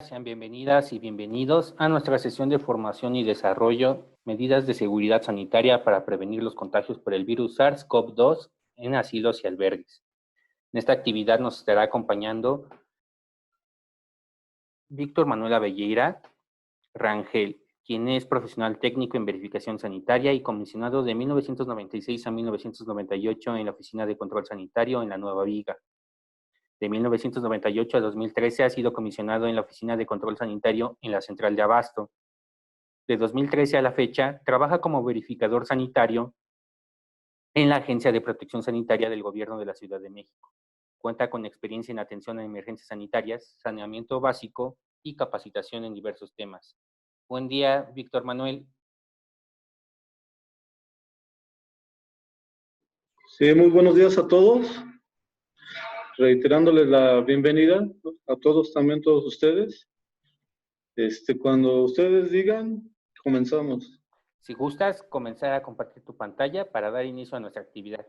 Sean bienvenidas y bienvenidos a nuestra sesión de formación y desarrollo, medidas de seguridad sanitaria para prevenir los contagios por el virus SARS-CoV-2 en asilos y albergues. En esta actividad nos estará acompañando Víctor Manuel Abelleira Rangel, quien es profesional técnico en verificación sanitaria y comisionado de 1996 a 1998 en la Oficina de Control Sanitario en la Nueva Viga. De 1998 a 2013 ha sido comisionado en la Oficina de Control Sanitario en la Central de Abasto. De 2013 a la fecha, trabaja como verificador sanitario en la Agencia de Protección Sanitaria del Gobierno de la Ciudad de México. Cuenta con experiencia en atención a emergencias sanitarias, saneamiento básico y capacitación en diversos temas. Buen día, Víctor Manuel. Sí, muy buenos días a todos. Reiterándoles la bienvenida a todos, también todos ustedes. Cuando ustedes digan, comenzamos. Si gustas, comenzar a compartir tu pantalla para dar inicio a nuestra actividad.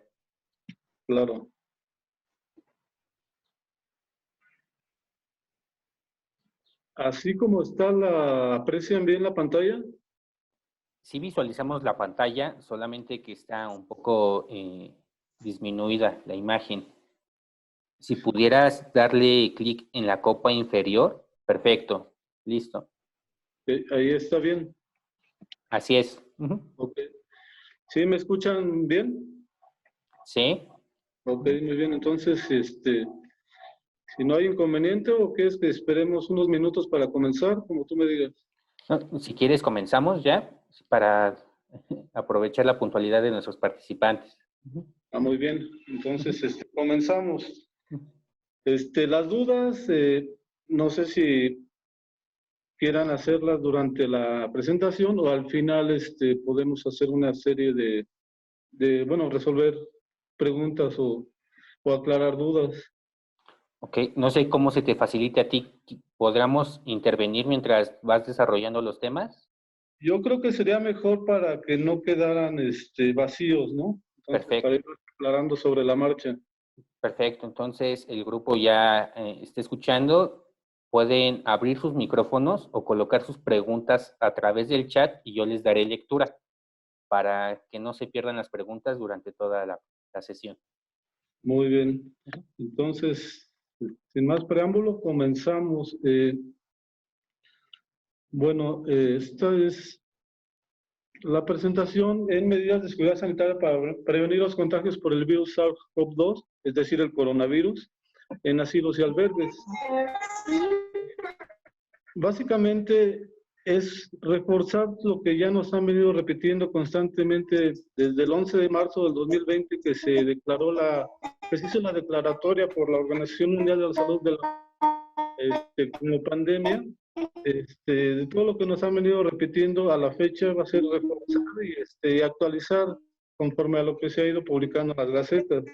Claro. Así como está, ¿aprecian bien la pantalla? Sí visualizamos la pantalla, solamente que está un poco disminuida la imagen. Si pudieras darle clic en la copa inferior, perfecto, listo. Ahí está bien. Así es. Ok. ¿Sí me escuchan bien? Sí. Ok, muy bien. Entonces, si no hay inconveniente o que es que esperemos unos minutos para comenzar, como tú me digas. No, si quieres, comenzamos ya para aprovechar la puntualidad de nuestros participantes. Muy bien. Entonces, comenzamos. Las dudas, no sé si quieran hacerlas durante la presentación o al final podemos hacer una serie bueno, resolver preguntas o aclarar dudas. Ok, no sé cómo se te facilite a ti. ¿Podríamos intervenir mientras vas desarrollando los temas? Yo creo que sería mejor para que no quedaran vacíos, ¿no? Entonces, para ir Perfecto. aclarando sobre la marcha. Perfecto, entonces el grupo ya está escuchando. Pueden abrir sus micrófonos o colocar sus preguntas a través del chat y yo les daré lectura para que no se pierdan las preguntas durante toda la sesión. Muy bien. Entonces, sin más preámbulo, comenzamos. Bueno, esta es la presentación en medidas de seguridad sanitaria para prevenir los contagios por el virus SARS-CoV-2, es decir, el coronavirus, en asilos y albergues. Básicamente es reforzar lo que ya nos han venido repitiendo constantemente desde el 11 de marzo del 2020, que se declaró que se hizo la declaratoria por la Organización Mundial de la Salud como pandemia. De todo lo que nos han venido repitiendo a la fecha va a ser reforzar y actualizar conforme a lo que se ha ido publicando en las gacetas.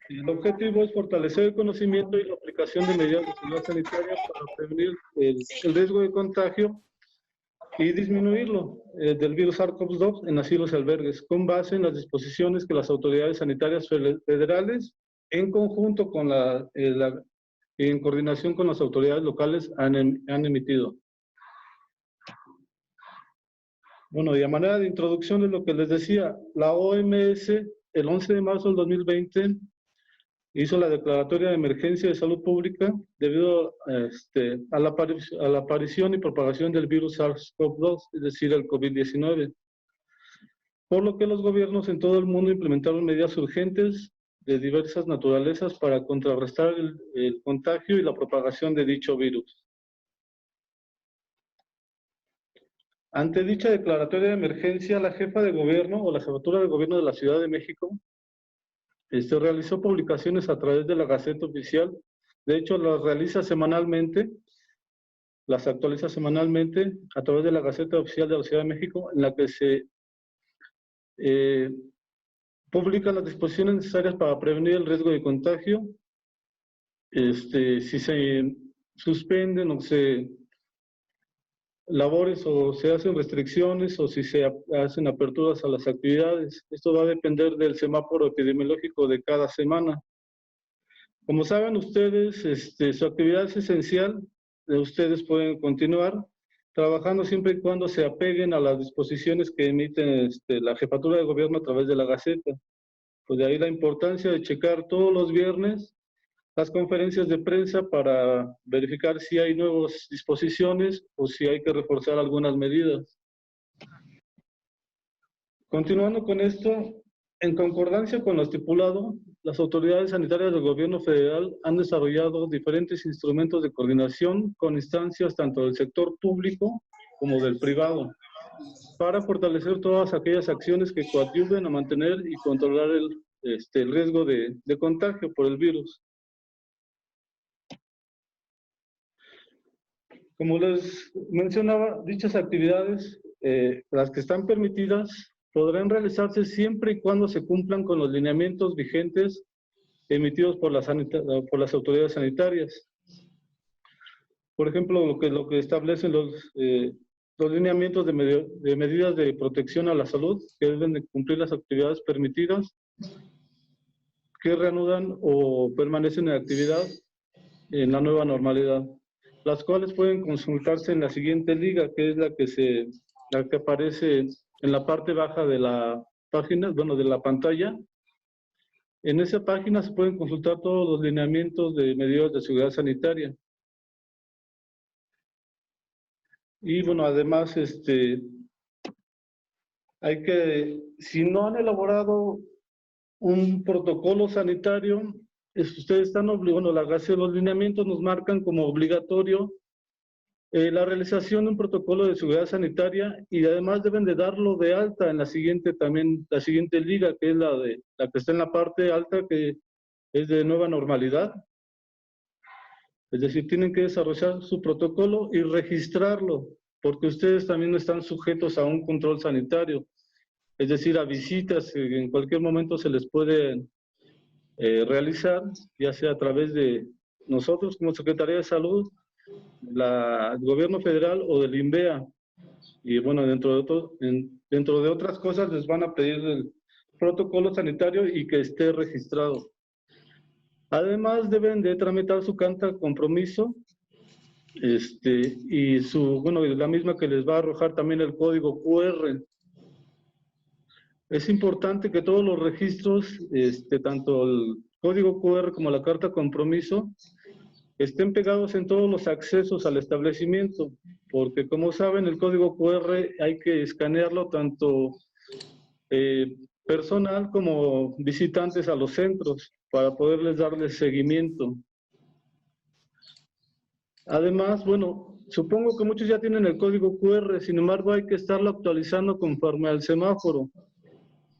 El objetivo es fortalecer el conocimiento y la aplicación de medidas de seguridad sanitaria para prevenir el riesgo de contagio y disminuirlo del virus SARS-CoV-2 en asilos y albergues, con base en las disposiciones que las autoridades sanitarias federales, en conjunto con en coordinación con las autoridades locales, han emitido. Bueno, y a manera de introducción de lo que les decía, la OMS, el 11 de marzo del 2020, hizo la declaratoria de emergencia de salud pública debido a la aparición y propagación del virus SARS-CoV-2, es decir, el COVID-19. Por lo que los gobiernos en todo el mundo implementaron medidas urgentes de diversas naturalezas para contrarrestar el contagio y la propagación de dicho virus. Ante dicha declaratoria de emergencia, la jefa de gobierno o la jefatura de gobierno de la Ciudad de México realizó publicaciones a través de la Gaceta Oficial. De hecho, las realiza semanalmente, las actualiza semanalmente a través de la Gaceta Oficial de la Ciudad de México, en la que se publican las disposiciones necesarias para prevenir el riesgo de contagio. Si se suspenden o se labores o se hacen restricciones o si se hacen aperturas a las actividades. Esto va a depender del semáforo epidemiológico de cada semana. Como saben ustedes, su actividad es esencial. Ustedes pueden continuar trabajando siempre y cuando se apeguen a las disposiciones que emite la Jefatura de Gobierno a través de la Gaceta. Pues de ahí la importancia de checar todos los viernes las conferencias de prensa para verificar si hay nuevas disposiciones o si hay que reforzar algunas medidas. Continuando con esto, en concordancia con lo estipulado, las autoridades sanitarias del gobierno federal han desarrollado diferentes instrumentos de coordinación con instancias tanto del sector público como del privado, para fortalecer todas aquellas acciones que coadyuven a mantener y controlar el riesgo de contagio por el virus. Como les mencionaba, dichas actividades, las que están permitidas, podrán realizarse siempre y cuando se cumplan con los lineamientos vigentes emitidos por las autoridades sanitarias. Por ejemplo, lo que establecen los lineamientos de medidas de protección a la salud, que deben de cumplir las actividades permitidas, que reanudan o permanecen en actividad en la nueva normalidad, las cuales pueden consultarse en la siguiente liga, que es la que aparece en la parte baja de la página, bueno, de la pantalla. En esa página se pueden consultar todos los lineamientos de medidas de seguridad sanitaria. Y bueno, además, si no han elaborado un protocolo sanitario, ustedes están obligados, los lineamientos nos marcan como obligatorio la realización de un protocolo de seguridad sanitaria, y además deben de darlo de alta en la siguiente liga, que es la que está en la parte alta, que es de nueva normalidad. Es decir, tienen que desarrollar su protocolo y registrarlo, porque ustedes también están sujetos a un control sanitario, es decir, a visitas que en cualquier momento se les puede realizar, ya sea a través de nosotros como Secretaría de Salud, el Gobierno Federal o del INVEA. Y bueno, dentro de otras cosas les van a pedir el protocolo sanitario y que esté registrado. Además, deben de tramitar su carta de compromiso y la misma que les va a arrojar también el código QR. Es importante que todos los registros, tanto el código QR como la carta de compromiso, estén pegados en todos los accesos al establecimiento, porque como saben, el código QR hay que escanearlo tanto personal como visitantes a los centros para poderles darles seguimiento. Además, bueno, supongo que muchos ya tienen el código QR, sin embargo hay que estarlo actualizando conforme al semáforo.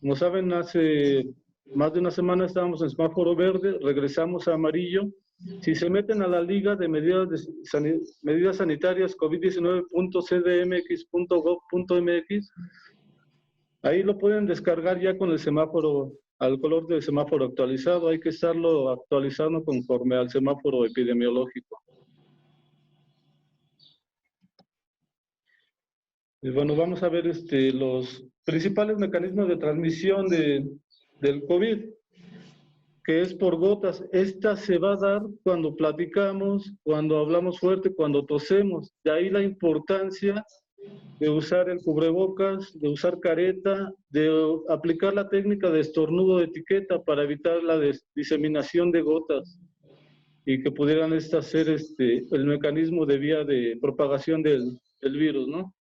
Como saben, hace más de una semana estábamos en semáforo verde, regresamos a amarillo. Si se meten a la liga de medidas sanitarias COVID-19.cdmx.gov.mx, ahí lo pueden descargar ya con el semáforo, al color del semáforo actualizado. Hay que estarlo actualizando conforme al semáforo epidemiológico. Y bueno, vamos a ver los principales mecanismos de transmisión del COVID, que es por gotas. Esta se va a dar cuando platicamos, cuando hablamos fuerte, cuando tosemos. De ahí la importancia de usar el cubrebocas, de usar careta, de aplicar la técnica de estornudo de etiqueta para evitar la diseminación de gotas y que pudieran estas ser el mecanismo de vía de propagación del virus, ¿no?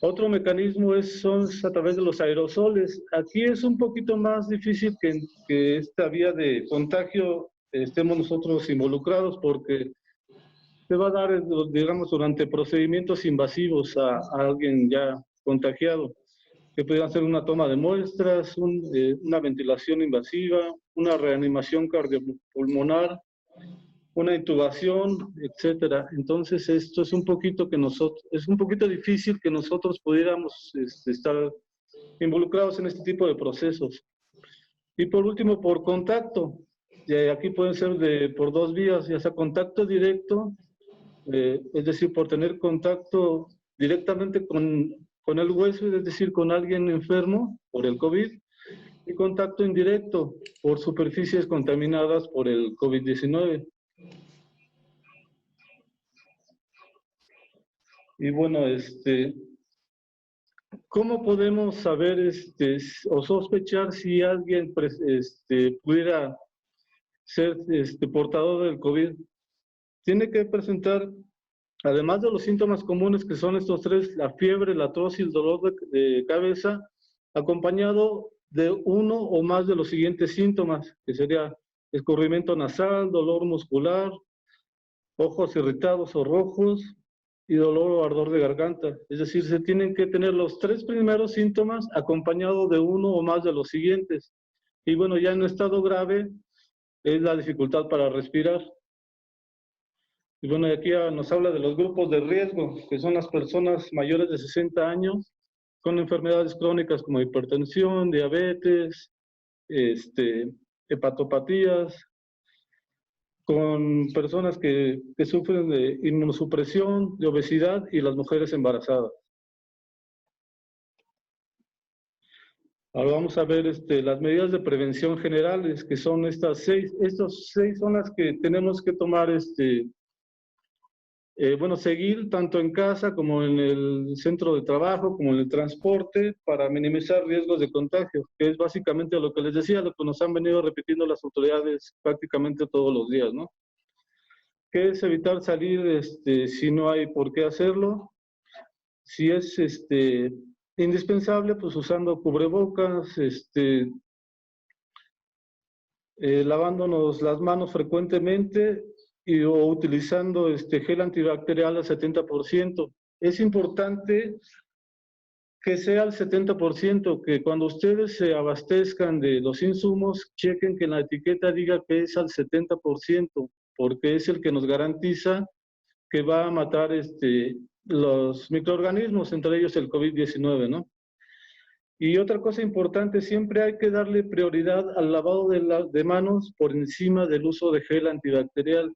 Otro mecanismo son a través de los aerosoles. Aquí es un poquito más difícil que esta vía de contagio estemos nosotros involucrados, porque se va a dar, digamos, durante procedimientos invasivos a alguien ya contagiado, que pudieran ser una toma de muestras, una ventilación invasiva, una reanimación cardiopulmonar, una intubación, etcétera. Entonces, esto es un poquito difícil que nosotros pudiéramos estar involucrados en este tipo de procesos. Y por último, por contacto. Aquí pueden ser por dos vías, ya sea contacto directo, es decir, por tener contacto directamente con el huésped, es decir, con alguien enfermo por el COVID, y contacto indirecto por superficies contaminadas por el COVID-19. Y bueno, ¿cómo podemos saber o sospechar si alguien pudiera ser portador del COVID? Tiene que presentar, además de los síntomas comunes que son estos tres, la fiebre, la tos y el dolor de cabeza, acompañado de uno o más de los siguientes síntomas, que sería escurrimiento nasal, dolor muscular, ojos irritados o rojos y dolor o ardor de garganta. Es decir, se tienen que tener los tres primeros síntomas acompañados de uno o más de los siguientes. Y bueno, ya en estado grave es la dificultad para respirar. Y bueno, aquí nos habla de los grupos de riesgo, que son las personas mayores de 60 años con enfermedades crónicas como hipertensión, diabetes, hepatopatías, con personas que sufren de inmunosupresión, de obesidad y las mujeres embarazadas. Ahora vamos a ver las medidas de prevención generales, que son estas seis. Estas seis son las que tenemos que tomar bueno, seguir tanto en casa como en el centro de trabajo, como en el transporte, para minimizar riesgos de contagio, que es básicamente lo que les decía, lo que nos han venido repitiendo las autoridades prácticamente todos los días, ¿no? Que es evitar salir si no hay por qué hacerlo. Si es indispensable, pues usando cubrebocas, lavándonos las manos frecuentemente o utilizando gel antibacterial al 70%. Es importante que sea al 70%, que cuando ustedes se abastezcan de los insumos, chequen que en la etiqueta diga que es al 70%, porque es el que nos garantiza que va a matar los microorganismos, entre ellos el COVID-19, ¿no? Y otra cosa importante, siempre hay que darle prioridad al lavado de manos por encima del uso de gel antibacterial.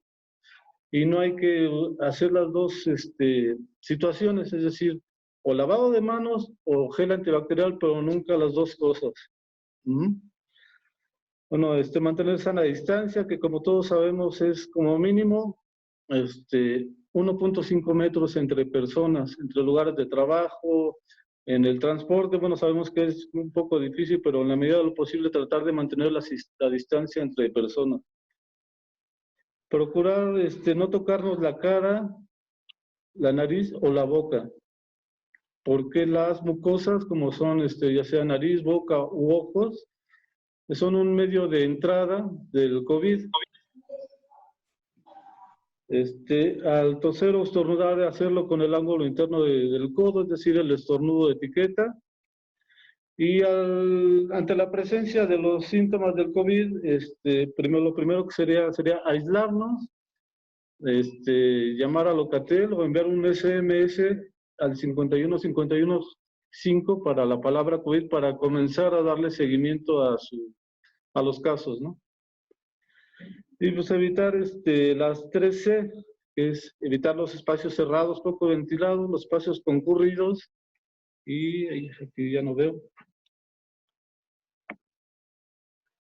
Y no hay que hacer las dos situaciones, es decir, o lavado de manos o gel antibacterial, pero nunca las dos cosas. Bueno, mantener sana distancia, que como todos sabemos es como mínimo 1.5 metros entre personas, entre lugares de trabajo, en el transporte. Bueno, sabemos que es un poco difícil, pero en la medida de lo posible tratar de mantener la distancia entre personas. Procurar no tocarnos la cara, la nariz o la boca, porque las mucosas, como son ya sea nariz, boca u ojos, son un medio de entrada del COVID. Al toser o estornudar, hacerlo con el ángulo interno del codo, es decir, el estornudo de etiqueta. Y ante la presencia de los síntomas del COVID, lo primero que sería aislarnos, llamar a Locatel o enviar un SMS al 51515 para la palabra COVID, para comenzar a darle seguimiento a los casos, ¿no? Y pues evitar las 3C, que es evitar los espacios cerrados, poco ventilados, los espacios concurridos, y aquí ya no veo.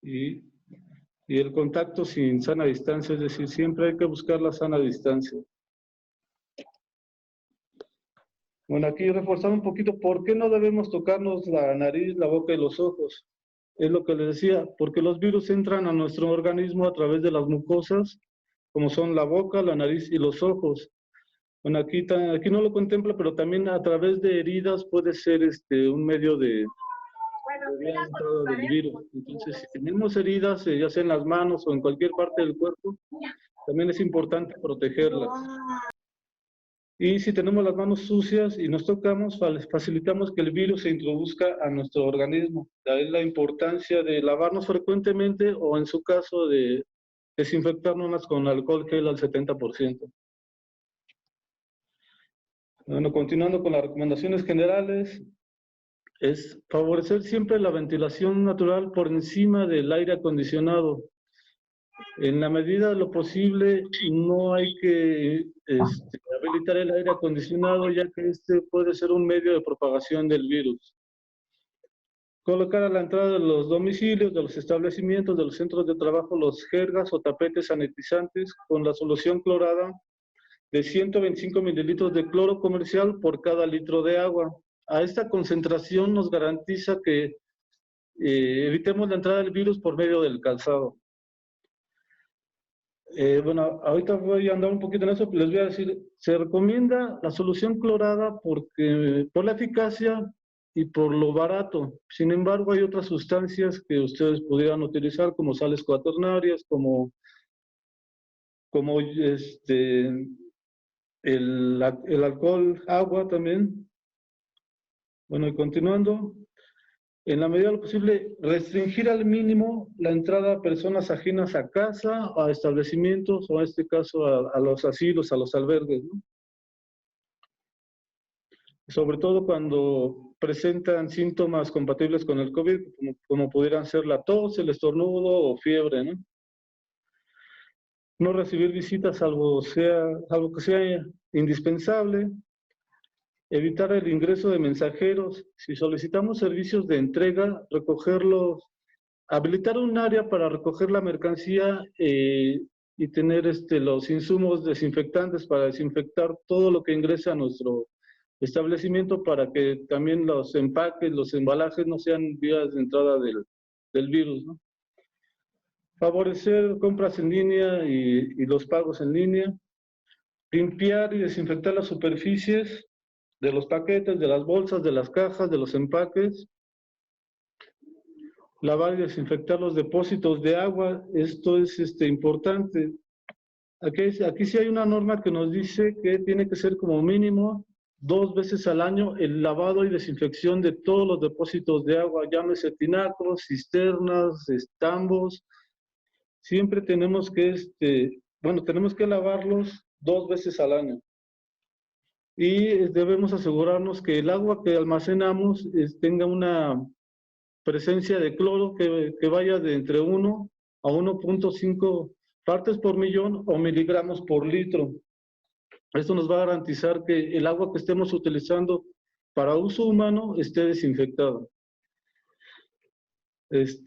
Y el contacto sin sana distancia, es decir, siempre hay que buscar la sana distancia. Bueno, aquí reforzar un poquito, ¿por qué no debemos tocarnos la nariz, la boca y los ojos? Es lo que les decía, porque los virus entran a nuestro organismo a través de las mucosas, como son la boca, la nariz y los ojos. Bueno, aquí no lo contempla, pero también a través de heridas puede ser un medio de entrada del virus. Entonces, si tenemos heridas, ya sea en las manos o en cualquier parte del cuerpo, también es importante protegerlas. Y si tenemos las manos sucias y nos tocamos, facilitamos que el virus se introduzca a nuestro organismo. De ahí la importancia de lavarnos frecuentemente o, en su caso, de desinfectarnos con alcohol gel al 70%. Bueno, continuando con las recomendaciones generales, es favorecer siempre la ventilación natural por encima del aire acondicionado. En la medida de lo posible, no hay que habilitar el aire acondicionado, ya que puede ser un medio de propagación del virus. Colocar a la entrada de los domicilios, de los establecimientos, de los centros de trabajo, los jergas o tapetes sanitizantes con la solución clorada de 125 mililitros de cloro comercial por cada litro de agua. A esta concentración nos garantiza que evitemos la entrada del virus por medio del calzado. Bueno, ahorita voy a andar un poquito en eso, pero les voy a decir, se recomienda la solución clorada por la eficacia y por lo barato. Sin embargo, hay otras sustancias que ustedes pudieran utilizar, como sales cuaternarias, como el alcohol, agua también. Bueno, y continuando, en la medida de lo posible, restringir al mínimo la entrada a personas ajenas a casa, a establecimientos, o en este caso a los asilos, a los albergues, ¿no? Sobre todo cuando presentan síntomas compatibles con el COVID, como pudieran ser la tos, el estornudo o fiebre, ¿no? No recibir visitas salvo que sea indispensable. Evitar el ingreso de mensajeros. Si solicitamos servicios de entrega, recogerlos, habilitar un área para recoger la mercancía y tener los insumos desinfectantes para desinfectar todo lo que ingresa a nuestro establecimiento, para que también los empaques, los embalajes no sean vías de entrada del virus, ¿no? Favorecer compras en línea y los pagos en línea. Limpiar y desinfectar las superficies de los paquetes, de las bolsas, de las cajas, de los empaques. Lavar y desinfectar los depósitos de agua. Esto es importante. Aquí sí hay una norma que nos dice que tiene que ser como mínimo 2 veces al año el lavado y desinfección de todos los depósitos de agua, llámese tinacos, cisternas, tambos. Siempre tenemos que, tenemos que lavarlos 2 veces al año. Y debemos asegurarnos que el agua que almacenamos tenga una presencia de cloro que vaya de entre 1 a 1.5 partes por millón o miligramos por litro. Esto nos va a garantizar que el agua que estemos utilizando para uso humano esté desinfectada.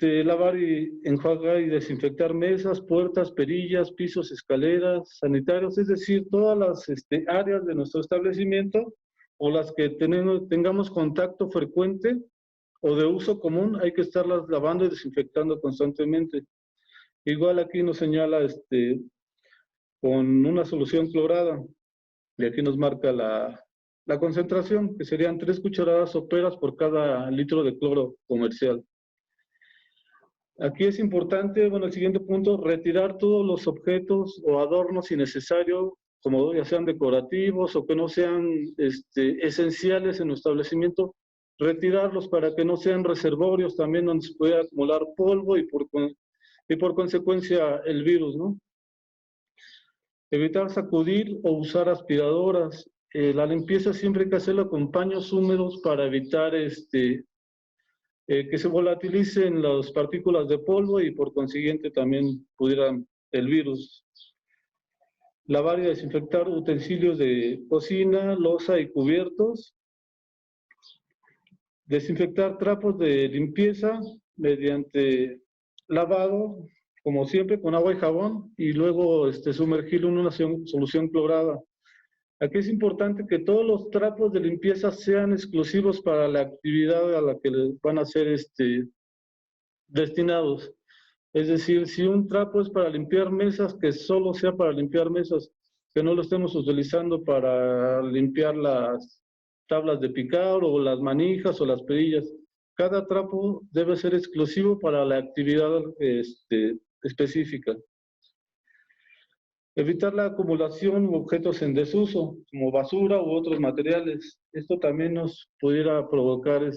Lavar y enjuagar y desinfectar mesas, puertas, perillas, pisos, escaleras, sanitarios, es decir, todas las áreas de nuestro establecimiento o las que tengamos contacto frecuente o de uso común, hay que estarlas lavando y desinfectando constantemente. Igual aquí nos señala con una solución clorada, y aquí nos marca la concentración, que serían 3 cucharadas soperas por cada litro de cloro comercial. Aquí es importante, el siguiente punto, retirar todos los objetos o adornos innecesarios, como ya sean decorativos o que no sean esenciales en nuestro establecimiento, retirarlos para que no sean reservorios también donde se puede acumular polvo y por consecuencia el virus, ¿no? Evitar sacudir o usar aspiradoras. La limpieza siempre hay que hacerla con paños húmedos para evitar que se volatilicen las partículas de polvo y por consiguiente también pudieran el virus. Lavar y desinfectar utensilios de cocina, loza y cubiertos. Desinfectar trapos de limpieza mediante lavado, como siempre, con agua y jabón, y luego sumergirlo en una solución clorada. Aquí es importante que todos los trapos de limpieza sean exclusivos para la actividad a la que les van a ser destinados. Es decir, si un trapo es para limpiar mesas, que solo sea para limpiar mesas, que no lo estemos utilizando para limpiar las tablas de picar o las manijas o las perillas. Cada trapo debe ser exclusivo para la actividad específica. Evitar la acumulación de objetos en desuso, como basura u otros materiales. Esto también nos pudiera provocar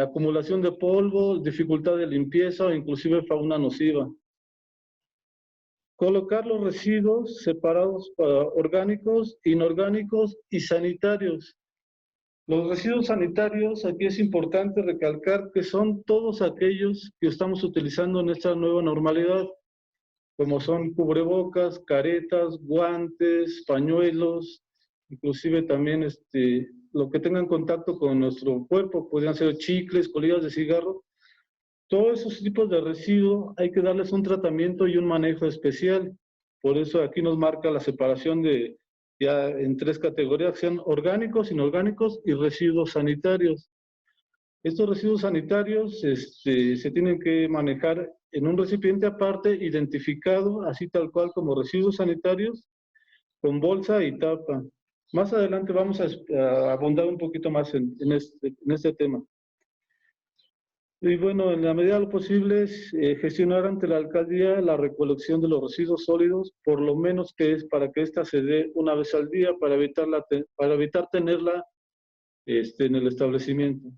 acumulación de polvo, dificultad de limpieza o inclusive fauna nociva. Colocar los residuos separados para orgánicos, inorgánicos y sanitarios. Los residuos sanitarios, aquí es importante recalcar que son todos aquellos que estamos utilizando en esta nueva normalidad, como son cubrebocas, caretas, guantes, pañuelos, inclusive también lo que tenga en contacto con nuestro cuerpo, podrían ser chicles, colillas de cigarro. Todos esos tipos de residuos hay que darles un tratamiento y un manejo especial. Por eso aquí nos marca la separación de ya en 3 categorías, que sean orgánicos, inorgánicos y residuos sanitarios. Estos residuos sanitarios se tienen que manejar en un recipiente aparte, identificado, así tal cual como residuos sanitarios, con bolsa y tapa. Más adelante vamos a abundar un poquito más en este tema. Y bueno, en la medida de lo posible es gestionar ante la alcaldía la recolección de los residuos sólidos, por lo menos que es para que ésta se dé una vez al día, para evitar tenerla en el establecimiento.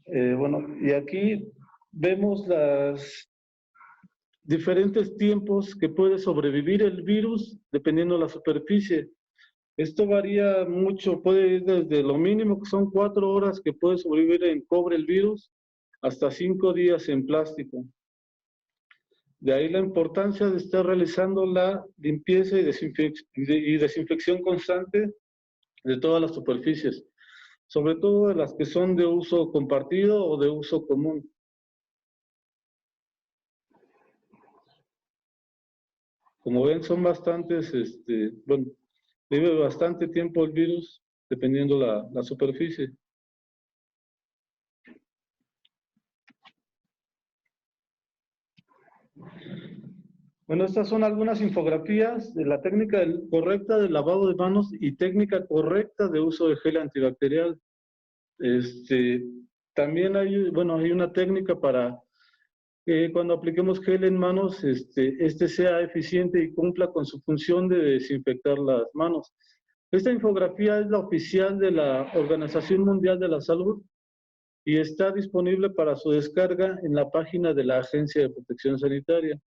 Bueno, y aquí vemos los diferentes tiempos que puede sobrevivir el virus dependiendo de la superficie. Esto varía mucho, puede ir desde lo mínimo, que son 4 horas que puede sobrevivir en cobre el virus, hasta 5 días en plástico. De ahí la importancia de estar realizando la limpieza y desinfección constante de todas las superficies, sobre todo de las que son de uso compartido o de uso común. Como ven, son bastantes, bueno, vive bastante tiempo el virus, dependiendo la superficie. Bueno, estas son algunas infografías de la técnica correcta de lavado de manos y técnica correcta de uso de gel antibacterial. También hay una técnica para que cuando apliquemos gel en manos, sea eficiente y cumpla con su función de desinfectar las manos. Esta infografía es la oficial de la Organización Mundial de la Salud y está disponible para su descarga en la página de la Agencia de Protección Sanitaria.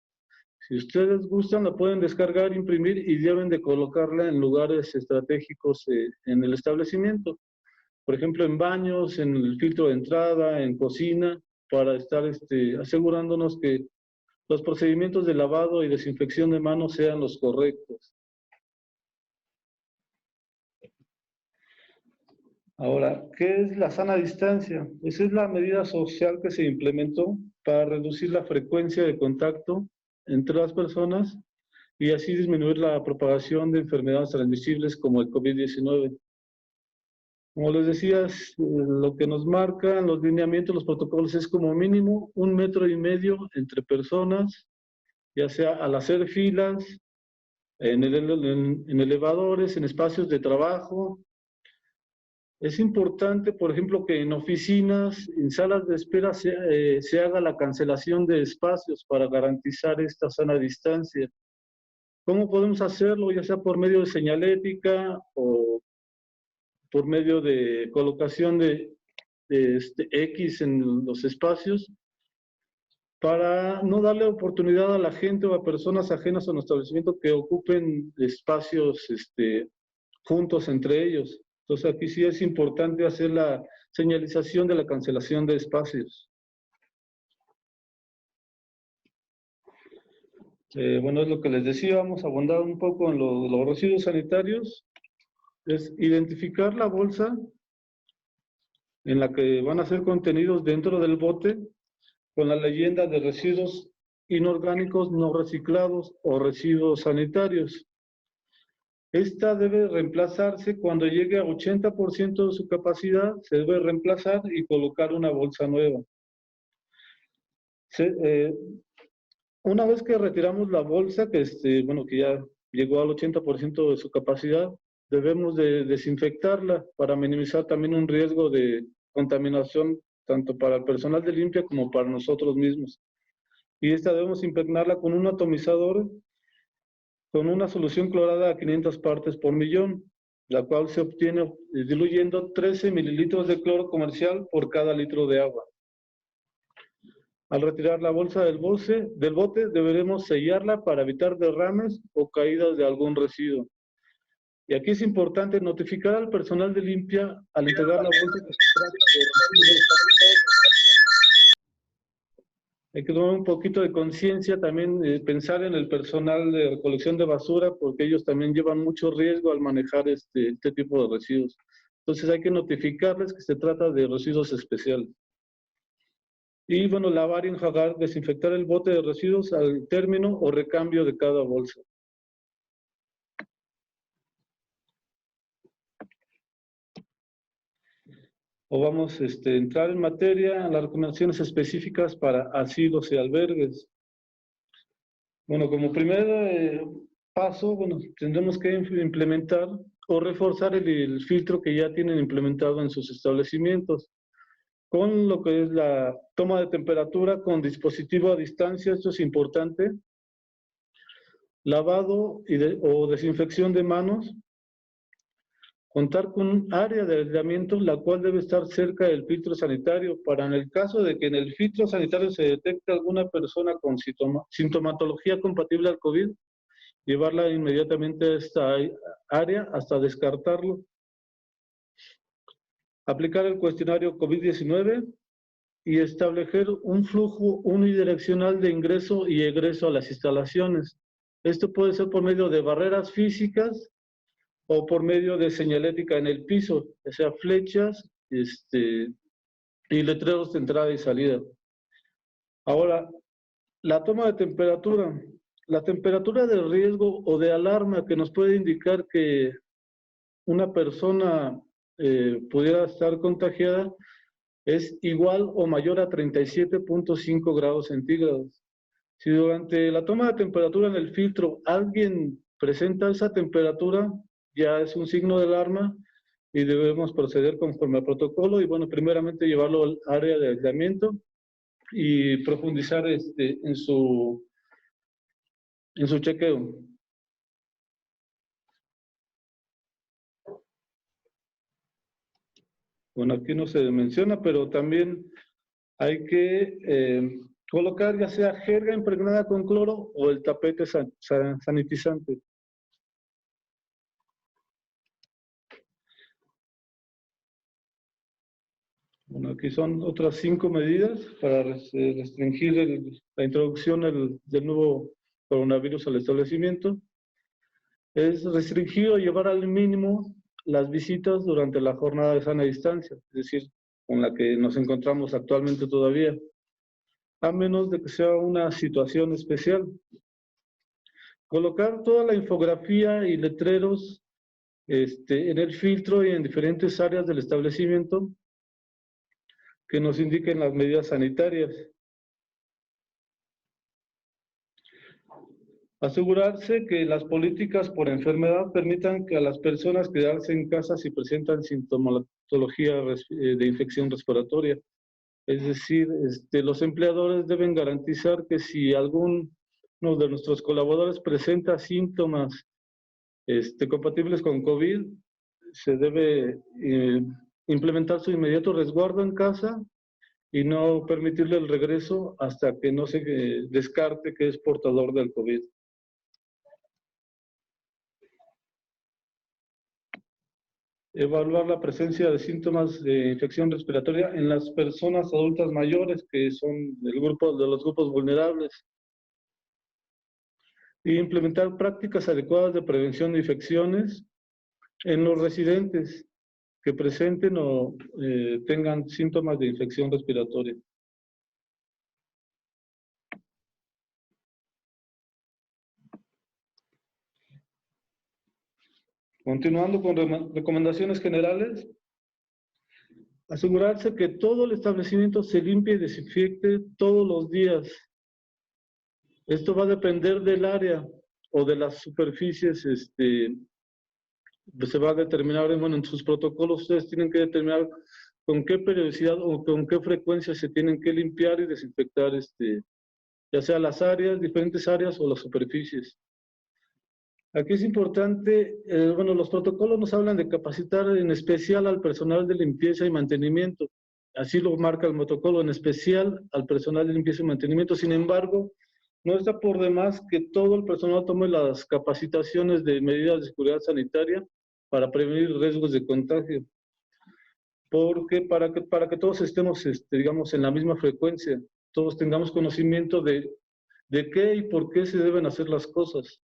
Si ustedes gustan, la pueden descargar, imprimir y deben de colocarla en lugares estratégicos en el establecimiento. Por ejemplo, en baños, en el filtro de entrada, en cocina, para estar asegurándonos que los procedimientos de lavado y desinfección de manos sean los correctos. Ahora, ¿qué es la sana distancia? Esa es la medida social que se implementó para reducir la frecuencia de contacto entre las personas y así disminuir la propagación de enfermedades transmisibles como el COVID-19. Como les decía, lo que nos marcan los lineamientos, los protocolos, es como mínimo 1,5 metros entre personas, ya sea al hacer filas, en elevadores, en espacios de trabajo. Es importante, por ejemplo, que en oficinas, en salas de espera, se haga la cancelación de espacios para garantizar esta sana distancia. ¿Cómo podemos hacerlo? Ya sea por medio de señalética o por medio de colocación de X en los espacios, para no darle oportunidad a la gente o a personas ajenas a nuestro establecimiento que ocupen espacios juntos entre ellos. Entonces aquí sí es importante hacer la señalización de la cancelación de espacios. Bueno, es lo que les decía, vamos a abundar un poco en los residuos sanitarios. Es identificar la bolsa en la que van a ser contenidos dentro del bote con la leyenda de residuos inorgánicos no reciclados o residuos sanitarios. Esta debe reemplazarse cuando llegue a 80% de su capacidad, se debe reemplazar y colocar una bolsa nueva. Una vez que retiramos la bolsa, que ya llegó al 80% de su capacidad, debemos de desinfectarla para minimizar también un riesgo de contaminación tanto para el personal de limpia como para nosotros mismos. Y esta debemos impregnarla con un atomizador con una solución clorada a 500 partes por millón, la cual se obtiene diluyendo 13 mililitros de cloro comercial por cada litro de agua. Al retirar la bolsa del bote, deberemos sellarla para evitar derrames o caídas de algún residuo. Y aquí es importante notificar al personal de limpia al entregar la bolsa que se trata de residuos. Hay que tomar un poquito de conciencia también, pensar en el personal de recolección de basura, porque ellos también llevan mucho riesgo al manejar este tipo de residuos. Entonces hay que notificarles que se trata de residuos especiales. Y bueno, lavar y enjuagar, desinfectar el bote de residuos al término o recambio de cada bolsa. O vamos a entrar en materia, las recomendaciones específicas para asilos y albergues. Bueno, como primer paso, bueno, tendremos que implementar o reforzar el filtro que ya tienen implementado en sus establecimientos, con lo que es la toma de temperatura con dispositivo a distancia, esto es importante, lavado o desinfección de manos, contar con un área de aislamiento, la cual debe estar cerca del filtro sanitario, para en el caso de que en el filtro sanitario se detecte alguna persona con sintomatología compatible al COVID, llevarla inmediatamente a esta área hasta descartarlo. Aplicar el cuestionario COVID-19 y establecer un flujo unidireccional de ingreso y egreso a las instalaciones. Esto puede ser por medio de barreras físicas o por medio de señalética en el piso, ya sea flechas y letreros de entrada y salida. Ahora, la toma de temperatura. La temperatura de riesgo o de alarma que nos puede indicar que una persona pudiera estar contagiada es igual o mayor a 37.5 grados centígrados. Si durante la toma de temperatura en el filtro alguien presenta esa temperatura, ya es un signo de alarma y debemos proceder conforme al protocolo y bueno, primeramente llevarlo al área de aislamiento y profundizar en su chequeo. Bueno, aquí no se menciona, pero también hay que colocar ya sea jerga impregnada con cloro o el tapete sanitizante. Bueno, aquí son otras 5 medidas para restringir la introducción del nuevo coronavirus al establecimiento. Es restringir o llevar al mínimo las visitas durante la jornada de sana distancia, es decir, con la que nos encontramos actualmente todavía, a menos de que sea una situación especial. Colocar toda la infografía y letreros en el filtro y en diferentes áreas del establecimiento que nos indiquen las medidas sanitarias. Asegurarse que las políticas por enfermedad permitan que a las personas quedarse en casa si presentan sintomatología de infección respiratoria. Es decir, los empleadores deben garantizar que si alguno de nuestros colaboradores presenta síntomas compatibles con COVID, se debe implementar su inmediato resguardo en casa y no permitirle el regreso hasta que no se descarte que es portador del COVID. Evaluar la presencia de síntomas de infección respiratoria en las personas adultas mayores que son de los grupos vulnerables. E implementar prácticas adecuadas de prevención de infecciones en los residentes que presenten o tengan síntomas de infección respiratoria. Continuando con recomendaciones generales, asegurarse que todo el establecimiento se limpie y desinfecte todos los días. Esto va a depender del área o de las superficies, se va a determinar, bueno, en sus protocolos ustedes tienen que determinar con qué periodicidad o con qué frecuencia se tienen que limpiar y desinfectar, ya sea las áreas, diferentes áreas o las superficies. Aquí es importante, bueno, los protocolos nos hablan de capacitar en especial al personal de limpieza y mantenimiento. Así lo marca el protocolo, en especial al personal de limpieza y mantenimiento. Sin embargo, no está por demás que todo el personal tome las capacitaciones de medidas de seguridad sanitaria para prevenir riesgos de contagio. Porque para que todos estemos, digamos, en la misma frecuencia. todos tengamos conocimiento de qué y por qué se deben hacer las cosas.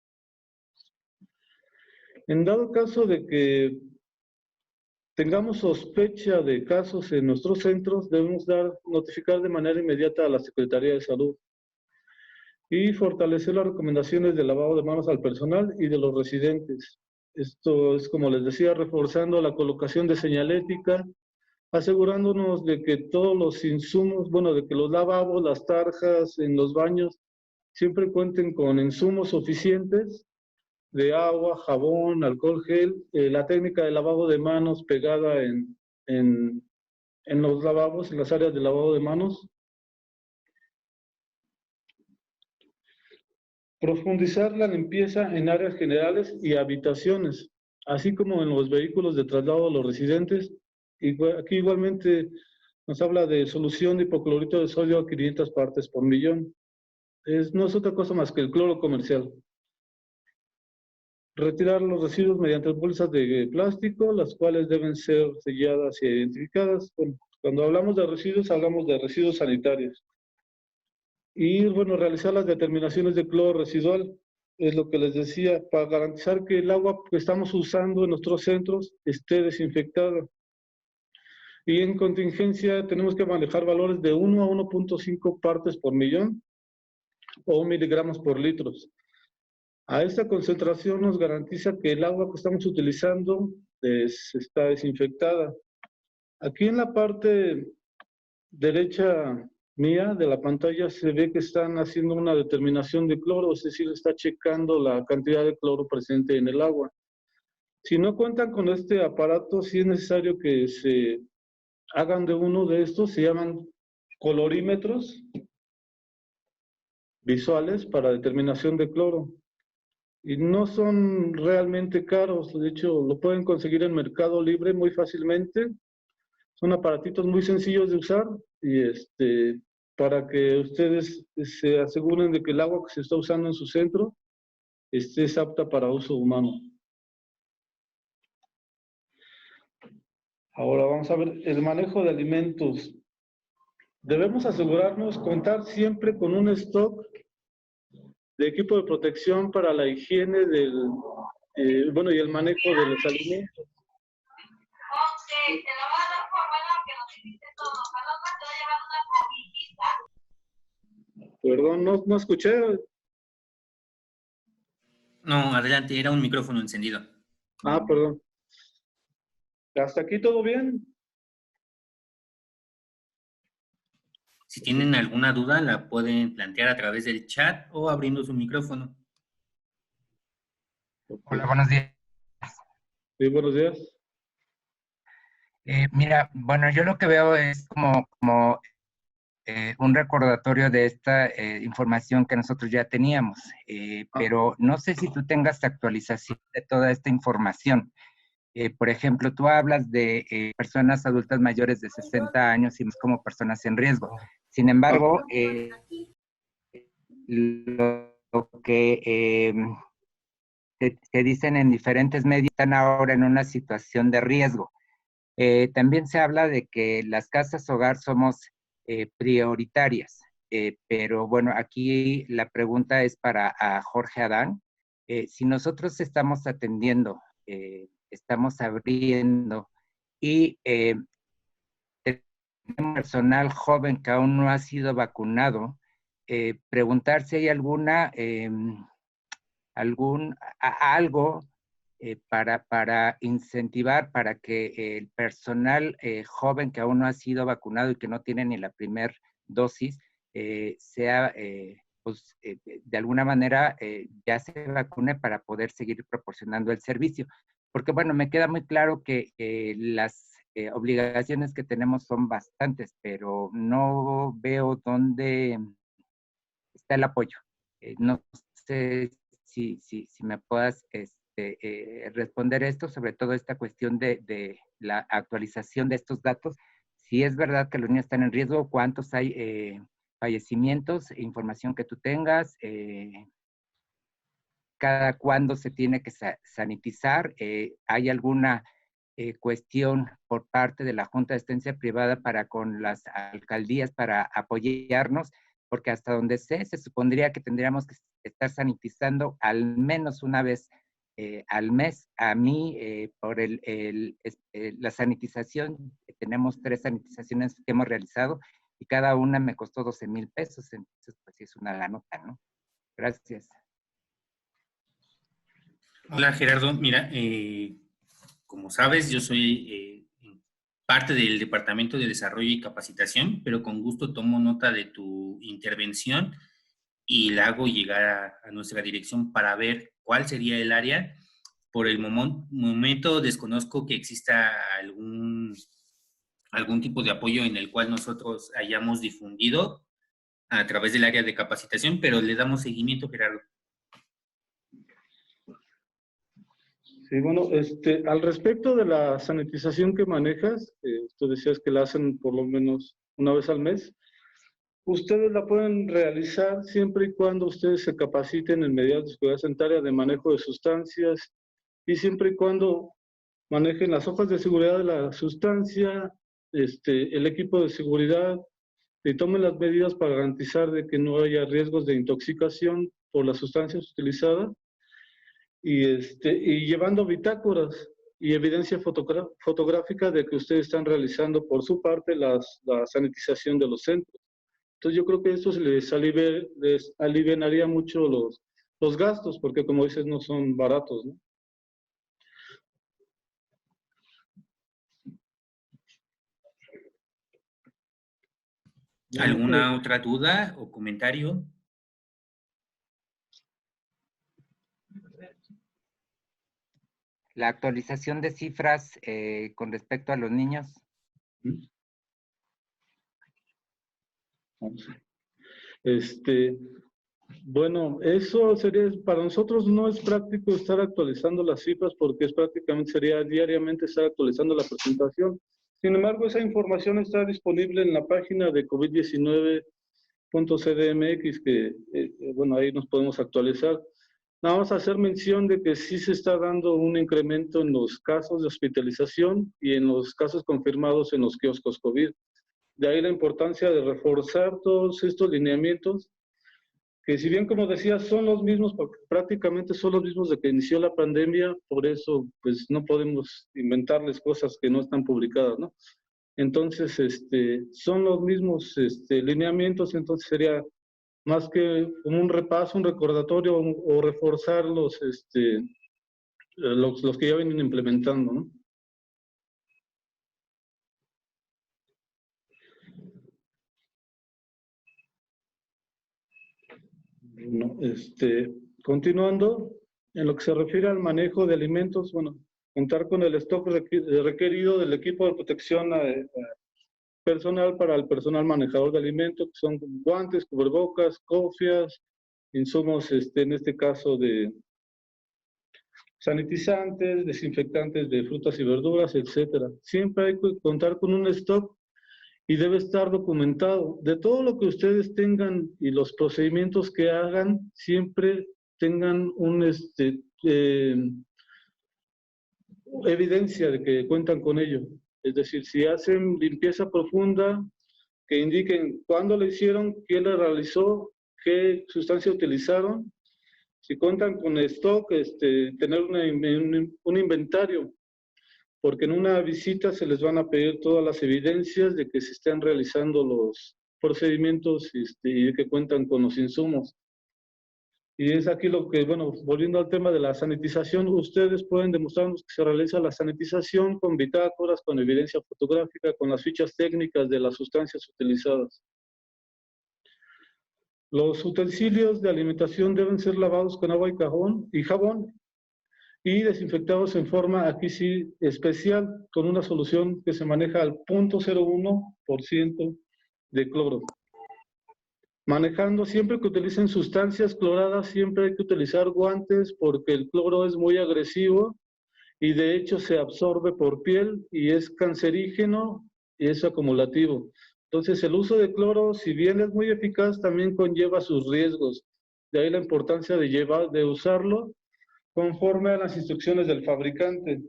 En dado caso de que tengamos sospecha de casos en nuestros centros, debemos notificar de manera inmediata a la Secretaría de Salud y fortalecer las recomendaciones de lavado de manos al personal y de los residentes. Esto es, como les decía, reforzando la colocación de señalética, asegurándonos de que todos los insumos, bueno, de que los lavabos, las tarjas en los baños, siempre cuenten con insumos suficientes de agua, jabón, alcohol gel, la técnica de lavado de manos pegada en los lavabos, en las áreas de lavado de manos. Profundizar la limpieza en áreas generales y habitaciones, así como en los vehículos de traslado de los residentes. Aquí igualmente nos habla de solución de hipoclorito de sodio a 500 partes por millón. No es otra cosa más que el cloro comercial. Retirar los residuos mediante bolsas de plástico, las cuales deben ser selladas e identificadas. Bueno, cuando hablamos de residuos sanitarios. Y bueno, realizar las determinaciones de cloro residual, es lo que les decía, para garantizar que el agua que estamos usando en nuestros centros esté desinfectada. Y en contingencia tenemos que manejar valores de 1 a 1.5 partes por millón o miligramos por litros. A esta concentración nos garantiza que el agua que estamos utilizando está desinfectada. Aquí en la parte derecha mía de la pantalla se ve que están haciendo una determinación de cloro, es decir, está checando la cantidad de cloro presente en el agua. Si no cuentan con este aparato, sí es necesario que se hagan de uno de estos, se llaman colorímetros visuales para determinación de cloro. Y no son realmente caros, de hecho lo pueden conseguir en Mercado Libre muy fácilmente. Son aparatitos muy sencillos de usar y para que ustedes se aseguren de que el agua que se está usando en su centro es apta para uso humano. Ahora vamos a ver el manejo de alimentos. Debemos asegurarnos contar siempre con un stock de equipo de protección para la higiene y el manejo de los alimentos. Perdón, no escuché. No, adelante, era un micrófono encendido. Ah, perdón. ¿Hasta aquí todo bien? Si tienen alguna duda, la pueden plantear a través del chat o abriendo su micrófono. Hola, buenos días. Sí, buenos días. Mira, bueno, yo lo que veo es como un recordatorio de esta información que nosotros ya teníamos, pero no sé si tú tengas actualización de toda esta información. Por ejemplo, tú hablas de personas adultas mayores de 60 años y más como personas en riesgo. Sin embargo, lo que se dicen en diferentes medios están ahora en una situación de riesgo. También se habla de que las casas hogar somos prioritarias, pero bueno, aquí la pregunta es para Jorge Adán. Si nosotros estamos atendiendo, estamos abriendo y tenemos personal joven que aún no ha sido vacunado, preguntar si hay algo para incentivar para que el personal joven que aún no ha sido vacunado y que no tiene ni la primera dosis, de alguna manera ya se vacune para poder seguir proporcionando el servicio. Porque bueno, me queda muy claro que las obligaciones que tenemos son bastantes, pero no veo dónde está el apoyo. No sé si me puedas responder esto, sobre todo esta cuestión de la actualización de estos datos. Si es verdad que los niños están en riesgo, cuántos hay fallecimientos, información que tú tengas, cada cuándo se tiene que sanitizar, hay alguna cuestión por parte de la Junta de Asistencia Privada para con las alcaldías para apoyarnos, porque hasta donde sé, se supondría que tendríamos que estar sanitizando al menos una vez al mes. A mí, por la sanitización, tenemos 3 sanitizaciones que hemos realizado y cada una me costó 12,000 pesos, entonces pues sí es una la nota, ¿no? Gracias. Hola Gerardo, mira, como sabes, yo soy parte del Departamento de Desarrollo y Capacitación, pero con gusto tomo nota de tu intervención y la hago llegar a nuestra dirección para ver cuál sería el área. Por el momento desconozco que exista algún tipo de apoyo en el cual nosotros hayamos difundido a través del área de capacitación, pero le damos seguimiento, Gerardo. Sí, bueno, al respecto de la sanitización que manejas, tú decías que la hacen por lo menos una vez al mes. Ustedes la pueden realizar siempre y cuando ustedes se capaciten en medidas de seguridad sanitaria de manejo de sustancias y siempre y cuando manejen las hojas de seguridad de la sustancia, el equipo de seguridad y tomen las medidas para garantizar de que no haya riesgos de intoxicación por las sustancias utilizadas y llevando bitácoras y evidencia fotográfica de que ustedes están realizando por su parte la sanitización de los centros. Entonces yo creo que esto les aliviaría mucho los gastos, porque como dices, no son baratos, ¿no? ¿Alguna otra duda o comentario? La actualización de cifras con respecto a los niños. Bueno, eso sería, para nosotros no es práctico estar actualizando las cifras porque sería diariamente estar actualizando la presentación. Sin embargo, esa información está disponible en la página de COVID-19.cdmx, que, bueno, ahí nos podemos actualizar. Nada más hacer mención de que sí se está dando un incremento en los casos de hospitalización y en los casos confirmados en los kioscos COVID. De ahí la importancia de reforzar todos estos lineamientos, que si bien, como decía, son los mismos, prácticamente son los mismos de que inició la pandemia, por eso pues no podemos inventarles cosas que no están publicadas, ¿no? Entonces, son los mismos lineamientos, entonces sería más que como un repaso, un recordatorio o reforzar los que ya vienen implementando, ¿no? Bueno, continuando, en lo que se refiere al manejo de alimentos, bueno, contar con el stock requerido del equipo de protección personal para el personal manejador de alimentos, que son guantes, cubrebocas, cofias, insumos, en este caso de sanitizantes, desinfectantes de frutas y verduras, etcétera. Siempre hay que contar con un stock y debe estar documentado. De todo lo que ustedes tengan y los procedimientos que hagan, siempre tengan evidencia de que cuentan con ello. Es decir, si hacen limpieza profunda, que indiquen cuándo lo hicieron, quién la realizó, qué sustancia utilizaron. Si cuentan con stock, tener un inventario, porque en una visita se les van a pedir todas las evidencias de que se están realizando los procedimientos y de que cuentan con los insumos. Y es aquí lo que, bueno, volviendo al tema de la sanitización, ustedes pueden demostrarnos que se realiza la sanitización con bitácoras, con evidencia fotográfica, con las fichas técnicas de las sustancias utilizadas. Los utensilios de alimentación deben ser lavados con agua y jabón y desinfectados en forma, aquí sí, especial, con una solución que se maneja al 0.01% de cloro. Manejando, siempre que utilicen sustancias cloradas, siempre hay que utilizar guantes porque el cloro es muy agresivo y de hecho se absorbe por piel y es cancerígeno y es acumulativo. Entonces el uso de cloro, si bien es muy eficaz, también conlleva sus riesgos. De ahí la importancia de usarlo conforme a las instrucciones del fabricante.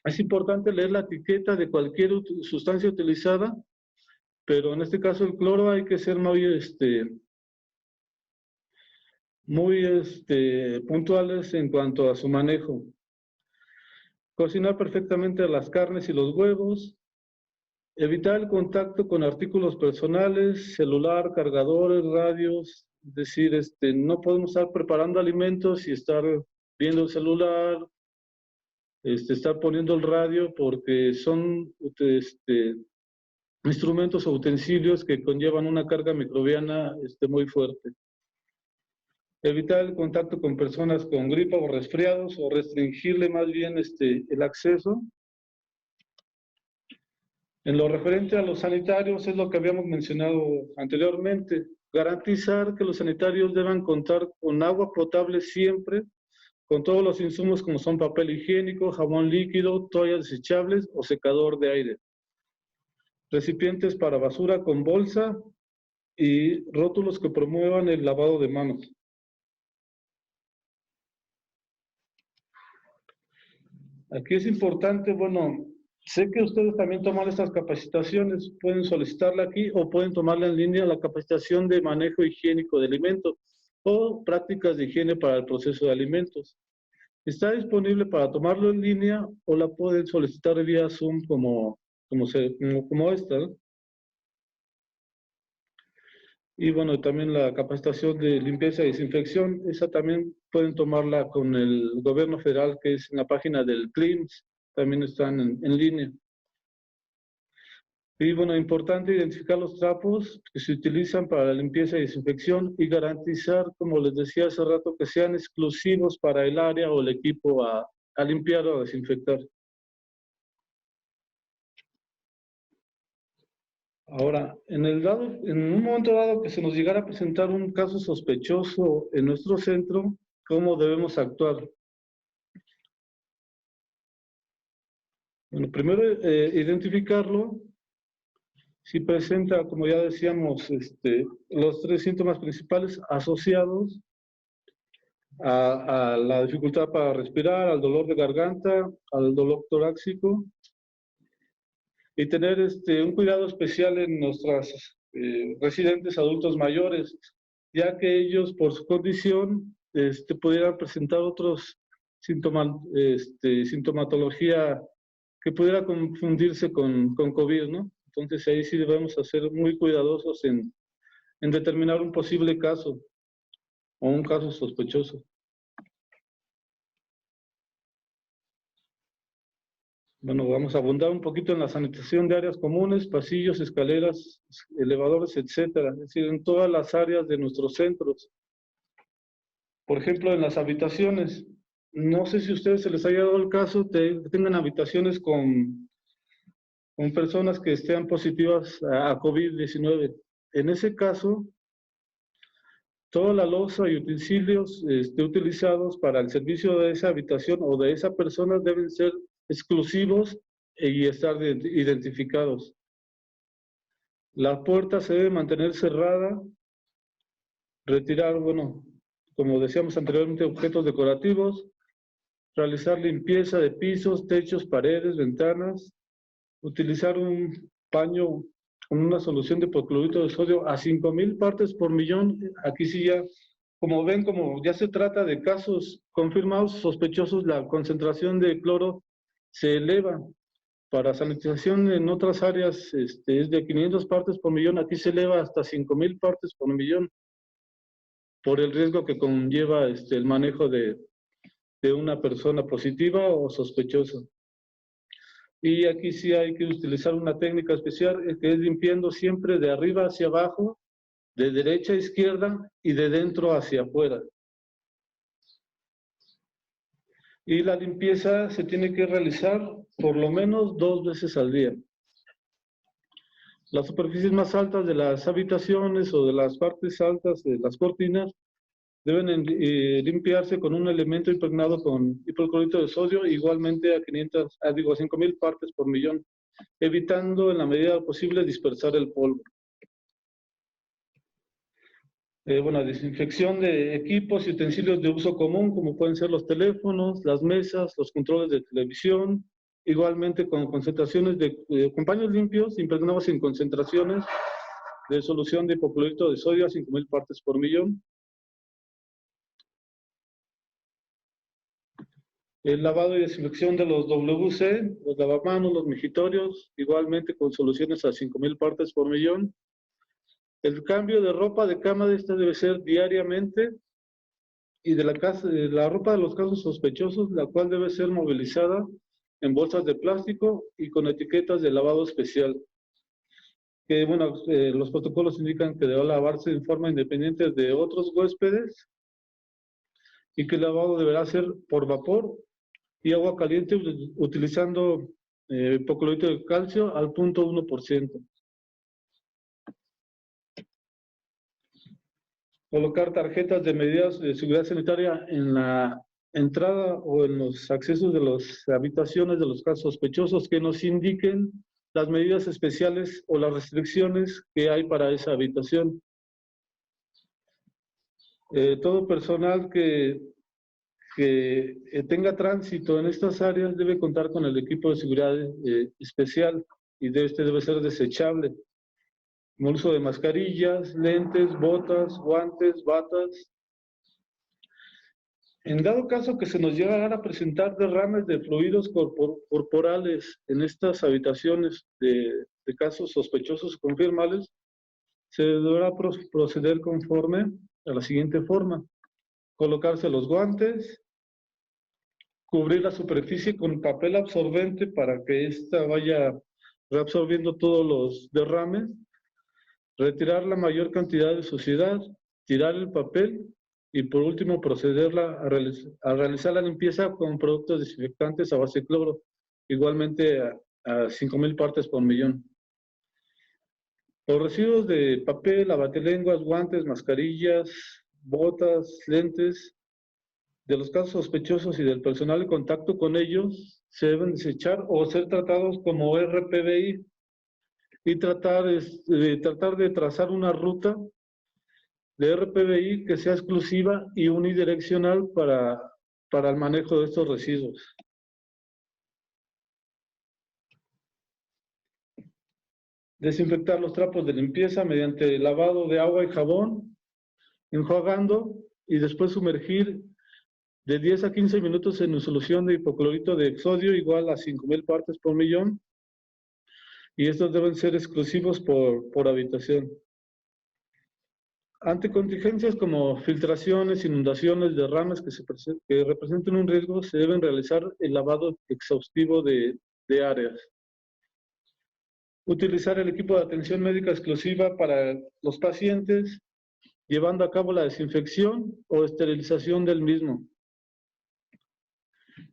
Es importante leer la etiqueta de cualquier sustancia utilizada, pero en este caso el cloro hay que ser muy puntuales en cuanto a su manejo. Cocinar perfectamente las carnes y los huevos. Evitar el contacto con artículos personales, celular, cargadores, radios. Es decir, no podemos estar preparando alimentos y estar viendo el celular, estar poniendo el radio, porque son instrumentos o utensilios que conllevan una carga microbiana muy fuerte. Evitar el contacto con personas con gripa o resfriados, o restringirle más bien el acceso. En lo referente a los sanitarios, es lo que habíamos mencionado anteriormente, garantizar que los sanitarios deban contar con agua potable siempre, con todos los insumos como son papel higiénico, jabón líquido, toallas desechables o secador de aire. Recipientes para basura con bolsa y rótulos que promuevan el lavado de manos. Aquí es importante, bueno, sé que ustedes también toman estas capacitaciones, pueden solicitarla aquí o pueden tomarla en línea, la capacitación de manejo higiénico de alimentos o prácticas de higiene para el proceso de alimentos. Está disponible para tomarlo en línea o la pueden solicitar vía Zoom como esta, ¿no? Y bueno, también la capacitación de limpieza y desinfección, esa también pueden tomarla con el gobierno federal, que es en la página del CLIMS, también están en línea. Y bueno, importante identificar los trapos que se utilizan para la limpieza y desinfección y garantizar, como les decía hace rato, que sean exclusivos para el área o el equipo a limpiar o a desinfectar. Ahora, en un momento dado que se nos llegara a presentar un caso sospechoso en nuestro centro, ¿cómo debemos actuar? Bueno, primero identificarlo. Si presenta, como ya decíamos, los 3 síntomas principales asociados a la dificultad para respirar, al dolor de garganta, al dolor torácico, y tener un cuidado especial en nuestros residentes adultos mayores, ya que ellos, por su condición, pudieran presentar otros sintomatología que pudiera confundirse con COVID, ¿no? Entonces ahí sí debemos ser muy cuidadosos en determinar un posible caso o un caso sospechoso. Bueno, vamos a abundar un poquito en la sanitización de áreas comunes, pasillos, escaleras, elevadores, etcétera. Es decir, en todas las áreas de nuestros centros. Por ejemplo, en las habitaciones. No sé si a ustedes se les haya dado el caso que tengan habitaciones con personas que estén positivas a COVID-19. En ese caso, toda la loza y utensilios utilizados para el servicio de esa habitación o de esa persona deben ser exclusivos y estar identificados. La puerta se debe mantener cerrada, retirar, bueno, como decíamos anteriormente, objetos decorativos, realizar limpieza de pisos, techos, paredes, ventanas, utilizar un paño con una solución de hipoclorito de sodio a 5,000 partes por millón. Aquí sí ya, como ven, como ya se trata de casos confirmados, sospechosos, la concentración de cloro se eleva. Para sanitización en otras áreas es de 500 partes por millón, aquí se eleva hasta 5,000 partes por millón, por el riesgo que conlleva el manejo de una persona positiva o sospechosa. Y aquí sí hay que utilizar una técnica especial, que es limpiando siempre de arriba hacia abajo, de derecha a izquierda y de dentro hacia afuera. Y la limpieza se tiene que realizar por lo menos 2 veces al día. Las superficies más altas de las habitaciones o de las partes altas de las cortinas deben limpiarse con un elemento impregnado con hipoclorito de sodio, igualmente a 5,000 partes por millón, evitando en la medida posible dispersar el polvo. Bueno, desinfección de equipos y utensilios de uso común, como pueden ser los teléfonos, las mesas, los controles de televisión, igualmente con concentraciones con paños limpios impregnados en concentraciones de solución de hipoclorito de sodio a 5,000 partes por millón. El lavado y desinfección de los WC, los lavamanos, los mijitorios, igualmente con soluciones a 5,000 partes por millón. El cambio de ropa de cama de esta debe ser diariamente, y de la ropa de los casos sospechosos, la cual debe ser movilizada en bolsas de plástico y con etiquetas de lavado especial. Que bueno, los protocolos indican que debe lavarse en forma independiente de otros huéspedes y que el lavado deberá ser por vapor y agua caliente utilizando hipoclorito de calcio al 0.1%. Colocar tarjetas de medidas de seguridad sanitaria en la entrada o en los accesos de las habitaciones de los casos sospechosos que nos indiquen las medidas especiales o las restricciones que hay para esa habitación. Todo personal que tenga tránsito en estas áreas debe contar con el equipo de seguridad especial y este debe ser desechable. El uso de mascarillas, lentes, botas, guantes, batas. En dado caso que se nos llegara a presentar derrames de fluidos corporales en estas habitaciones de casos sospechosos confirmables, se deberá proceder conforme a la siguiente forma. Colocarse los guantes, cubrir la superficie con papel absorbente para que ésta vaya reabsorbiendo todos los derrames, retirar la mayor cantidad de suciedad, tirar el papel y por último proceder a realizar la limpieza con productos desinfectantes a base de cloro, igualmente a 5,000 partes por millón. Los residuos de papel, abatelenguas, guantes, mascarillas, botas, lentes, de los casos sospechosos y del personal en contacto con ellos, se deben desechar o ser tratados como RPBI y tratar de trazar una ruta de RPBI que sea exclusiva y unidireccional para el manejo de estos residuos. Desinfectar los trapos de limpieza mediante lavado de agua y jabón, enjuagando y después sumergir de 10 a 15 minutos en una solución de hipoclorito de sodio igual a 5,000 partes por millón. Y estos deben ser exclusivos por habitación. Ante contingencias como filtraciones, inundaciones, derrames que representen un riesgo, se deben realizar el lavado exhaustivo de áreas. Utilizar el equipo de atención médica exclusiva para los pacientes, llevando a cabo la desinfección o esterilización del mismo.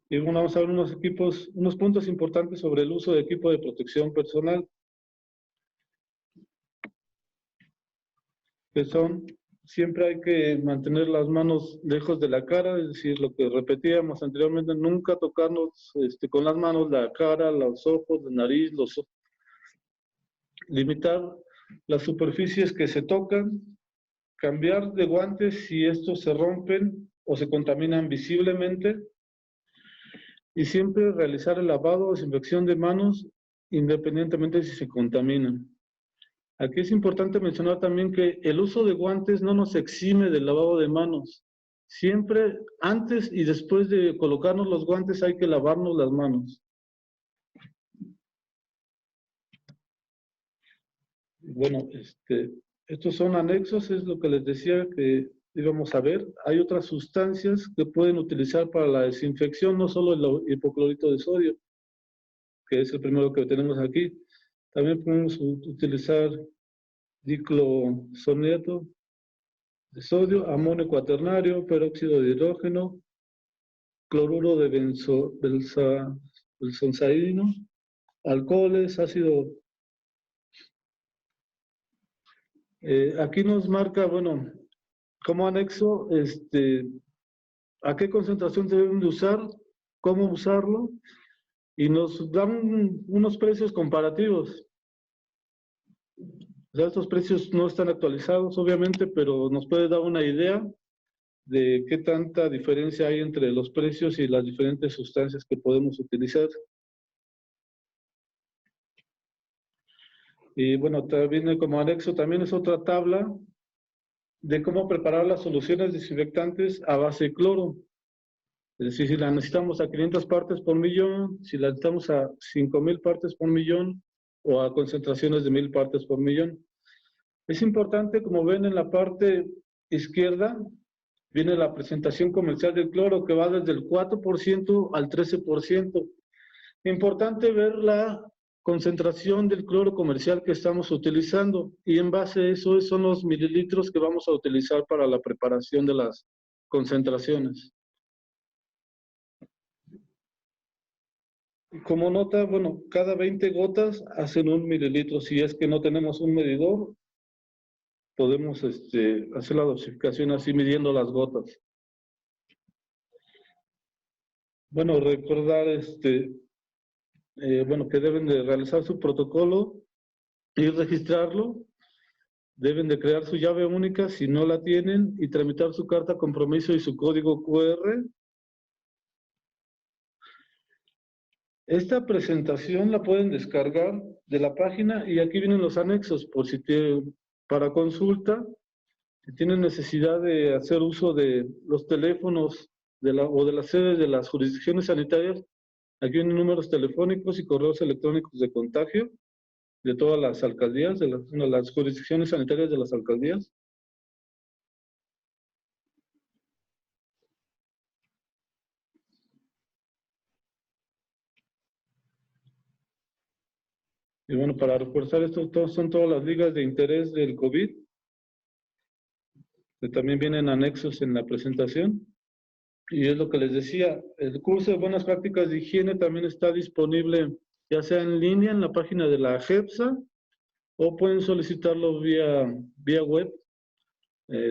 Y bueno, vamos a ver unos puntos importantes sobre el uso de equipo de protección personal. Que son, siempre hay que mantener las manos lejos de la cara, es decir, lo que repetíamos anteriormente, nunca tocarnos con las manos la cara, los ojos, la nariz, los ojos. Limitar las superficies que se tocan, cambiar de guantes si estos se rompen o se contaminan visiblemente, y siempre realizar el lavado o desinfección de manos independientemente si se contaminan. Aquí es importante mencionar también que el uso de guantes no nos exime del lavado de manos. Siempre antes y después de colocarnos los guantes hay que lavarnos las manos. Bueno, estos son anexos, es lo que les decía que íbamos a ver. Hay otras sustancias que pueden utilizar para la desinfección, no solo el hipoclorito de sodio, que es el primero que tenemos aquí. También podemos utilizar diclosoneto de sodio, amonio cuaternario, peróxido de hidrógeno, cloruro de benzonzaíno, alcoholes, ácido. Aquí nos marca, bueno, como anexo, a qué concentración se deben de usar, cómo usarlo, y nos dan unos precios comparativos. O sea, estos precios no están actualizados, obviamente, pero nos puede dar una idea de qué tanta diferencia hay entre los precios y las diferentes sustancias que podemos utilizar. Y bueno, viene como anexo también es otra tabla de cómo preparar las soluciones desinfectantes a base de cloro. Es decir, si la necesitamos a 500 partes por millón, si la necesitamos a 5000 partes por millón o a concentraciones de 1000 partes por millón. Es importante, como ven en la parte izquierda, viene la presentación comercial del cloro que va desde el 4% al 13%. Importante ver la concentración del cloro comercial que estamos utilizando y en base a eso son los mililitros que vamos a utilizar para la preparación de las concentraciones. Como nota, bueno, cada 20 gotas hacen 1 mililitro. Si es que no tenemos un medidor, podemos hacer la dosificación así midiendo las gotas. Bueno, recordar bueno, que deben de realizar su protocolo y registrarlo. Deben de crear su llave única si no la tienen y tramitar su carta compromiso y su código QR. Esta presentación la pueden descargar de la página y aquí vienen los anexos por si tienen para consulta. Si tienen necesidad de hacer uso de los teléfonos o de las sedes de las jurisdicciones sanitarias, aquí vienen números telefónicos y correos electrónicos de contagio de todas las alcaldías, de las jurisdicciones sanitarias de las alcaldías. Y bueno, para reforzar esto, son todas las ligas de interés del COVID, que también vienen anexos en la presentación. Y es lo que les decía, el curso de buenas prácticas de higiene también está disponible, ya sea en línea en la página de la JEPSA, o pueden solicitarlo vía web,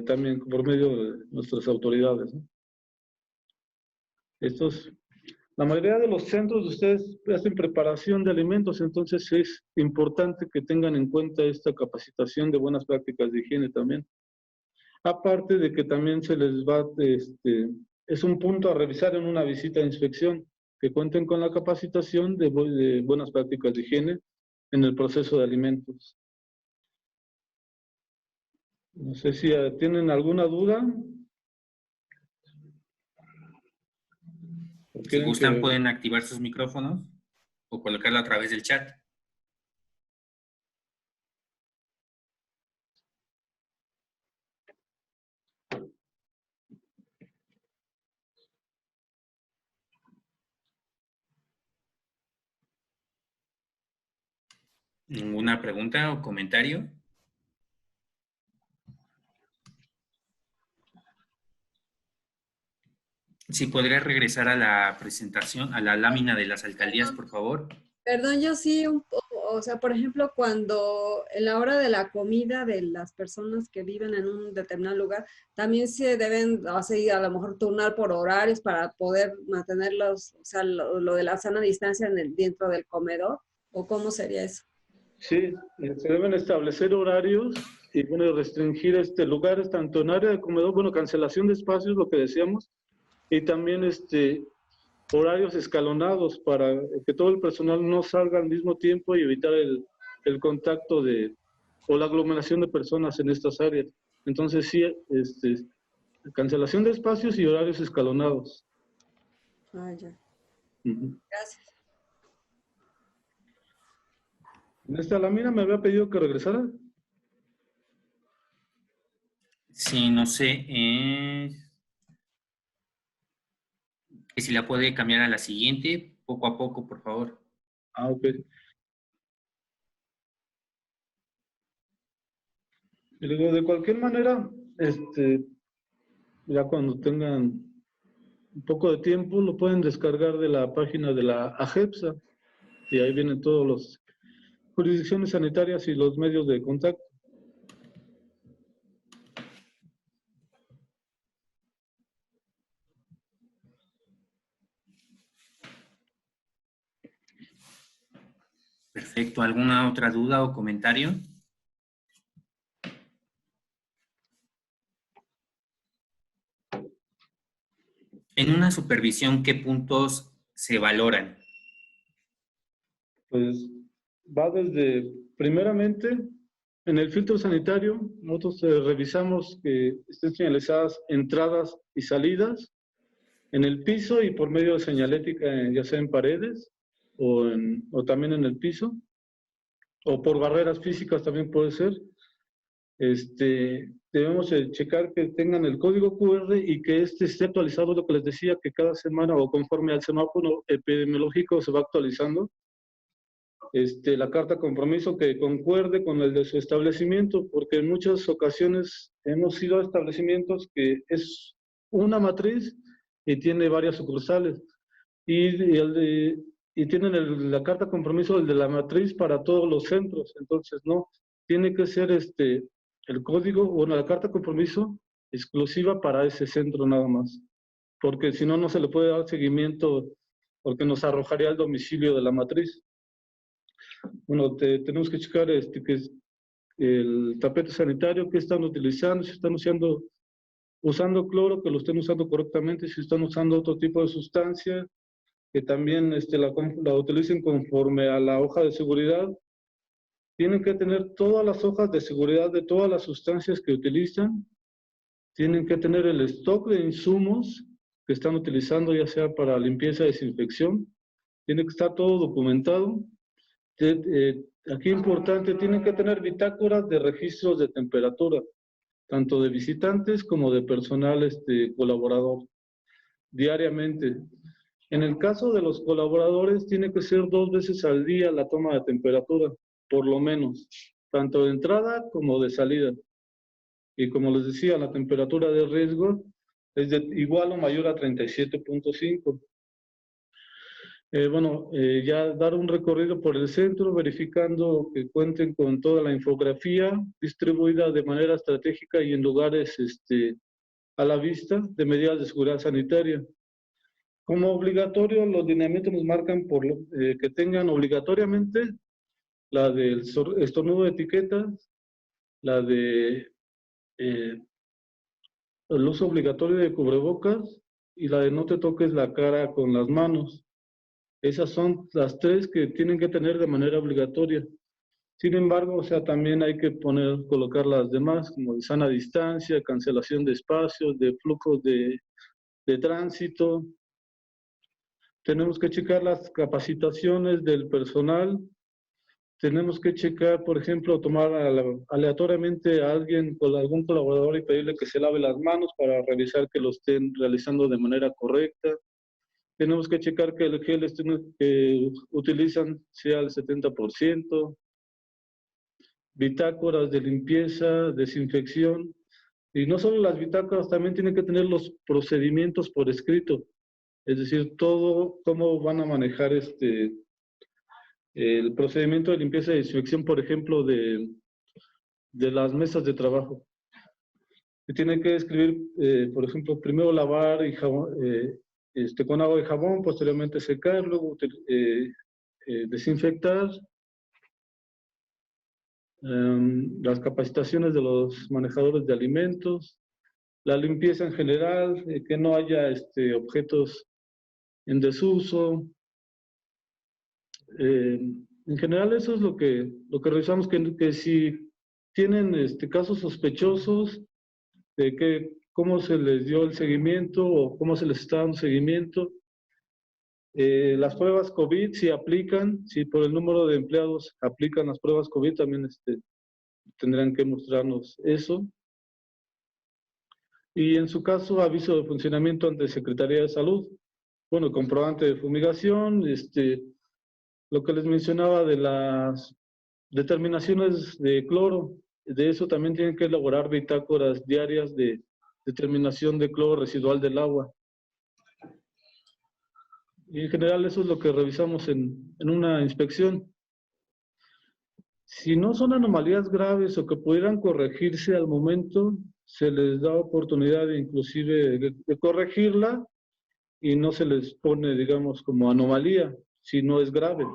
también por medio de nuestras autoridades, ¿no? La mayoría de los centros de ustedes hacen preparación de alimentos, entonces es importante que tengan en cuenta esta capacitación de buenas prácticas de higiene también. Aparte de que también se les va, es un punto a revisar en una visita de inspección, que cuenten con la capacitación de buenas prácticas de higiene en el proceso de alimentos. No sé si tienen alguna duda. Si gustan, pueden activar sus micrófonos o colocarlo a través del chat. ¿Ninguna pregunta o comentario? Si podría regresar a la presentación, a la lámina de las alcaldías, por favor. Perdón, yo sí, o sea, por ejemplo, cuando en la hora de la comida de las personas que viven en un determinado lugar, también se deben hacer a lo mejor turnar por horarios para poder mantenerlos, o sea, lo de la sana distancia dentro del comedor, ¿o cómo sería eso? Sí, se deben establecer horarios y bueno, restringir lugares tanto en área de comedor, bueno, cancelación de espacios, lo que decíamos, y también horarios escalonados para que todo el personal no salga al mismo tiempo y evitar el contacto o la aglomeración de personas en estas áreas. Entonces sí, cancelación de espacios y horarios escalonados. Ah, ya. Gracias. En esta lámina me había pedido que regresara. Sí, no sé. Que si la puede cambiar a la siguiente, poco a poco, por favor. Ah, ok. Y luego, de cualquier manera, ya cuando tengan un poco de tiempo, lo pueden descargar de la página de la AJEPSA, y ahí vienen todos los jurisdicciones sanitarias y los medios de contacto. Perfecto. ¿Alguna otra duda o comentario? En una supervisión, ¿qué puntos se valoran? Pues va desde primeramente, en el filtro sanitario, nosotros revisamos que estén señalizadas entradas y salidas en el piso y por medio de señalética, ya sea en paredes o también en el piso, o por barreras físicas también puede ser. Debemos checar que tengan el código QR y que esté actualizado, lo que les decía, que cada semana o conforme al semáforo epidemiológico se va actualizando. La carta compromiso que concuerde con el de su establecimiento, porque en muchas ocasiones hemos ido a establecimientos que es una matriz y tiene varias sucursales. Y tienen la carta compromiso del de la matriz para todos los centros. Entonces, no, tiene que ser el código o la carta compromiso exclusiva para ese centro nada más. Porque si no, no se le puede dar seguimiento porque nos arrojaría el domicilio de la matriz. Bueno, tenemos que checar que es el tapete sanitario, que están utilizando, si están usando cloro, que lo estén usando correctamente, si están usando otro tipo de sustancia, que también la utilicen conforme a la hoja de seguridad. Tienen que tener todas las hojas de seguridad de todas las sustancias que utilizan. Tienen que tener el stock de insumos que están utilizando, ya sea para limpieza y desinfección. Tiene que estar todo documentado. Aquí importante, tienen que tener bitácoras de registros de temperatura, tanto de visitantes como de personal colaborador, diariamente. En el caso de los colaboradores, tiene que ser 2 veces al día la toma de temperatura, por lo menos, tanto de entrada como de salida. Y como les decía, la temperatura de riesgo es igual o mayor a 37.5. Ya dar un recorrido por el centro, verificando que cuenten con toda la infografía distribuida de manera estratégica y en lugares a la vista de medidas de seguridad sanitaria. Como obligatorio, los lineamientos nos marcan que tengan obligatoriamente la del estornudo de etiquetas, la de el uso obligatorio de cubrebocas y la de no te toques la cara con las manos. Esas son las 3 que tienen que tener de manera obligatoria. Sin embargo, también hay que colocar las demás, como de sana distancia, cancelación de espacios, de flujos de tránsito. Tenemos que checar las capacitaciones del personal. Tenemos que checar, por ejemplo, tomar aleatoriamente a alguien, con algún colaborador y pedirle que se lave las manos para revisar que lo estén realizando de manera correcta. Tenemos que checar que el gel que utilizan sea el 70%. Bitácoras de limpieza, desinfección. Y no solo las bitácoras, también tienen que tener los procedimientos por escrito. Es decir, todo cómo van a manejar el procedimiento de limpieza y desinfección, por ejemplo, de las mesas de trabajo. Y tienen que escribir, por ejemplo, primero lavar y jabón, con agua y jabón, posteriormente secar, luego desinfectar. Las capacitaciones de los manejadores de alimentos, la limpieza en general, que no haya objetos en desuso. En general eso es lo que revisamos, que si tienen casos sospechosos, de cómo se les dio el seguimiento o cómo se les está dando seguimiento. Las pruebas COVID si aplican, si por el número de empleados aplican las pruebas COVID, también tendrán que mostrarnos eso. Y en su caso, aviso de funcionamiento ante Secretaría de Salud. Bueno, comprobante de fumigación, lo que les mencionaba de las determinaciones de cloro, de eso también tienen que elaborar bitácoras diarias de determinación de cloro residual del agua. Y en general eso es lo que revisamos en una inspección. Si no son anomalías graves o que pudieran corregirse al momento, se les da oportunidad inclusive de corregirla y no se les pone, digamos, como anomalía, si no es grave.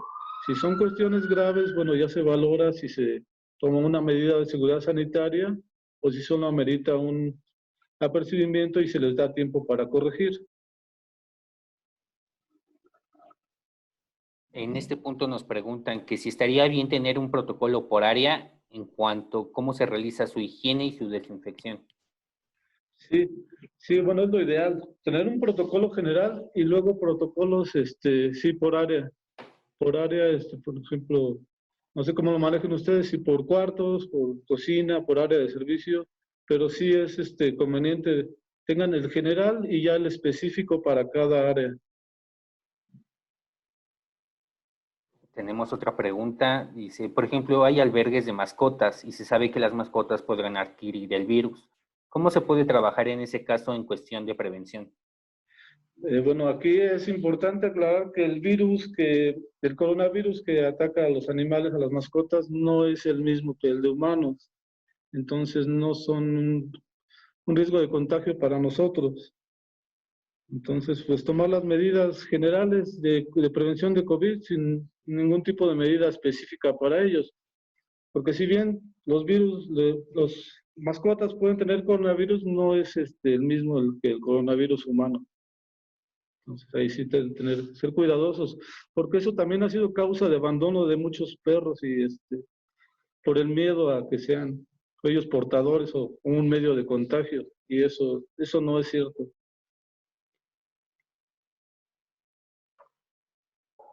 Si son cuestiones graves, bueno, ya se valora si se toma una medida de seguridad sanitaria o si solo amerita un apercibimiento y se les da tiempo para corregir. En este punto nos preguntan que si estaría bien tener un protocolo por área en cuanto a cómo se realiza su higiene y su desinfección. Sí, sí, bueno, es lo ideal, tener un protocolo general y luego protocolos, sí, por área, por ejemplo, no sé cómo lo manejan ustedes, si por cuartos, por cocina, por área de servicio, pero sí es, conveniente, tengan el general y ya el específico para cada área. Tenemos otra pregunta, dice, por ejemplo, hay albergues de mascotas y se sabe que las mascotas podrán adquirir el virus. ¿Cómo se puede trabajar en ese caso en cuestión de prevención? Bueno, aquí es importante aclarar que el coronavirus que ataca a los animales, a las mascotas, no es el mismo que el de humanos. Entonces no son un riesgo de contagio para nosotros. Entonces, pues tomar las medidas generales de prevención de COVID sin ningún tipo de medida específica para ellos. Porque si bien los virus, los mascotas pueden tener coronavirus, no es el mismo que el coronavirus humano. Entonces ahí sí ser cuidadosos, porque eso también ha sido causa de abandono de muchos perros y por el miedo a que sean ellos portadores o un medio de contagio, y eso no es cierto.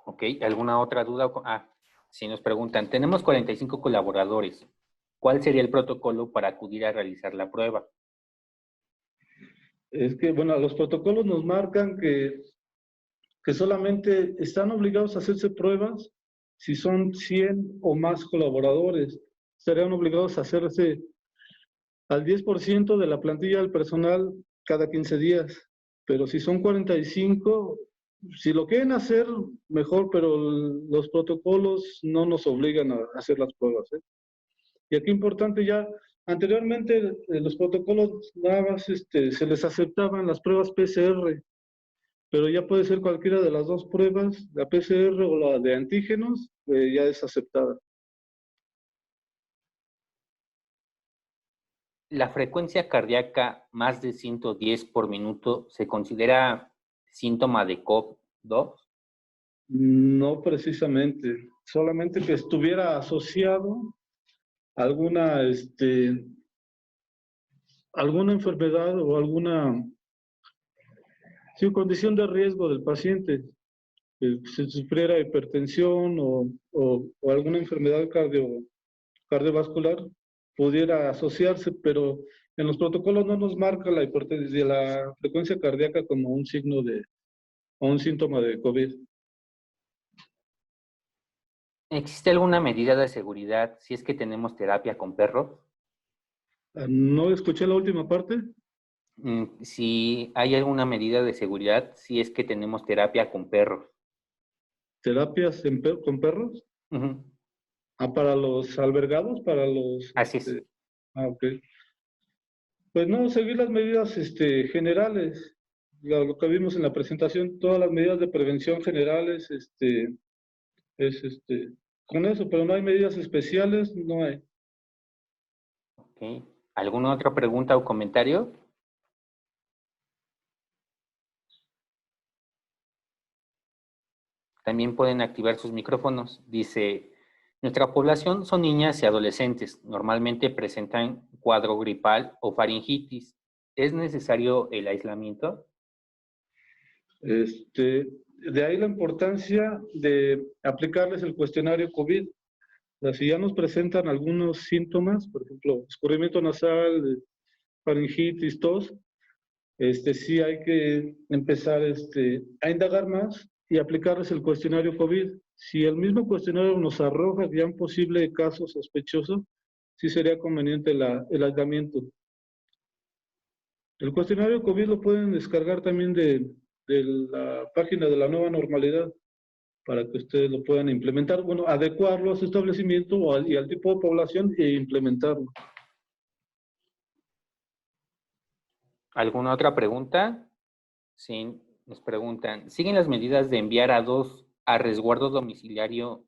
¿Ok? ¿Alguna otra duda? Si nos preguntan, tenemos 45 colaboradores. ¿Cuál sería el protocolo para acudir a realizar la prueba? Es que, bueno, los protocolos nos marcan que solamente están obligados a hacerse pruebas si son 100 o más colaboradores. Estarían obligados a hacerse al 10% de la plantilla del personal cada 15 días. Pero si son 45, si lo quieren hacer, mejor, pero los protocolos no nos obligan a hacer las pruebas, ¿eh? Y aquí importante ya, anteriormente los protocolos nada más se les aceptaban las pruebas PCR, pero ya puede ser cualquiera de las dos pruebas, la PCR o la de antígenos, ya es aceptada. ¿La frecuencia cardíaca más de 110 por minuto se considera síntoma de COVID-2? No precisamente, solamente que estuviera asociado a alguna enfermedad o alguna sí, condición de riesgo del paciente, que si sufriera hipertensión o alguna enfermedad cardiovascular, pudiera asociarse, pero en los protocolos no nos marca la hipertensión, la frecuencia cardíaca como un signo o un síntoma de COVID. ¿Existe alguna medida de seguridad si es que tenemos terapia con perros? ¿No escuché la última parte? Si hay alguna medida de seguridad si es que tenemos terapia con perros. ¿Terapias con perros? Ujú. Para los albergados, para los... Así es. Ok. Pues no, seguir las medidas generales, lo que vimos en la presentación, todas las medidas de prevención generales, es con eso, pero no hay medidas especiales, no hay. Ok. ¿Alguna otra pregunta o comentario? También pueden activar sus micrófonos. Dice, nuestra población son niñas y adolescentes. Normalmente presentan cuadro gripal o faringitis. ¿Es necesario el aislamiento? De ahí la importancia de aplicarles el cuestionario COVID. O sea, si ya nos presentan algunos síntomas, por ejemplo, escurrimiento nasal, faringitis, tos, sí hay que empezar a indagar más y aplicarles el cuestionario COVID. Si el mismo cuestionario nos arroja ya un posible caso sospechoso, sí sería conveniente el aislamiento. El cuestionario COVID lo pueden descargar también de la página de la nueva normalidad para que ustedes lo puedan implementar, bueno, adecuarlo a su establecimiento y al tipo de población e implementarlo. ¿Alguna otra pregunta? Sí, nos preguntan, ¿siguen las medidas de enviar a resguardo domiciliario?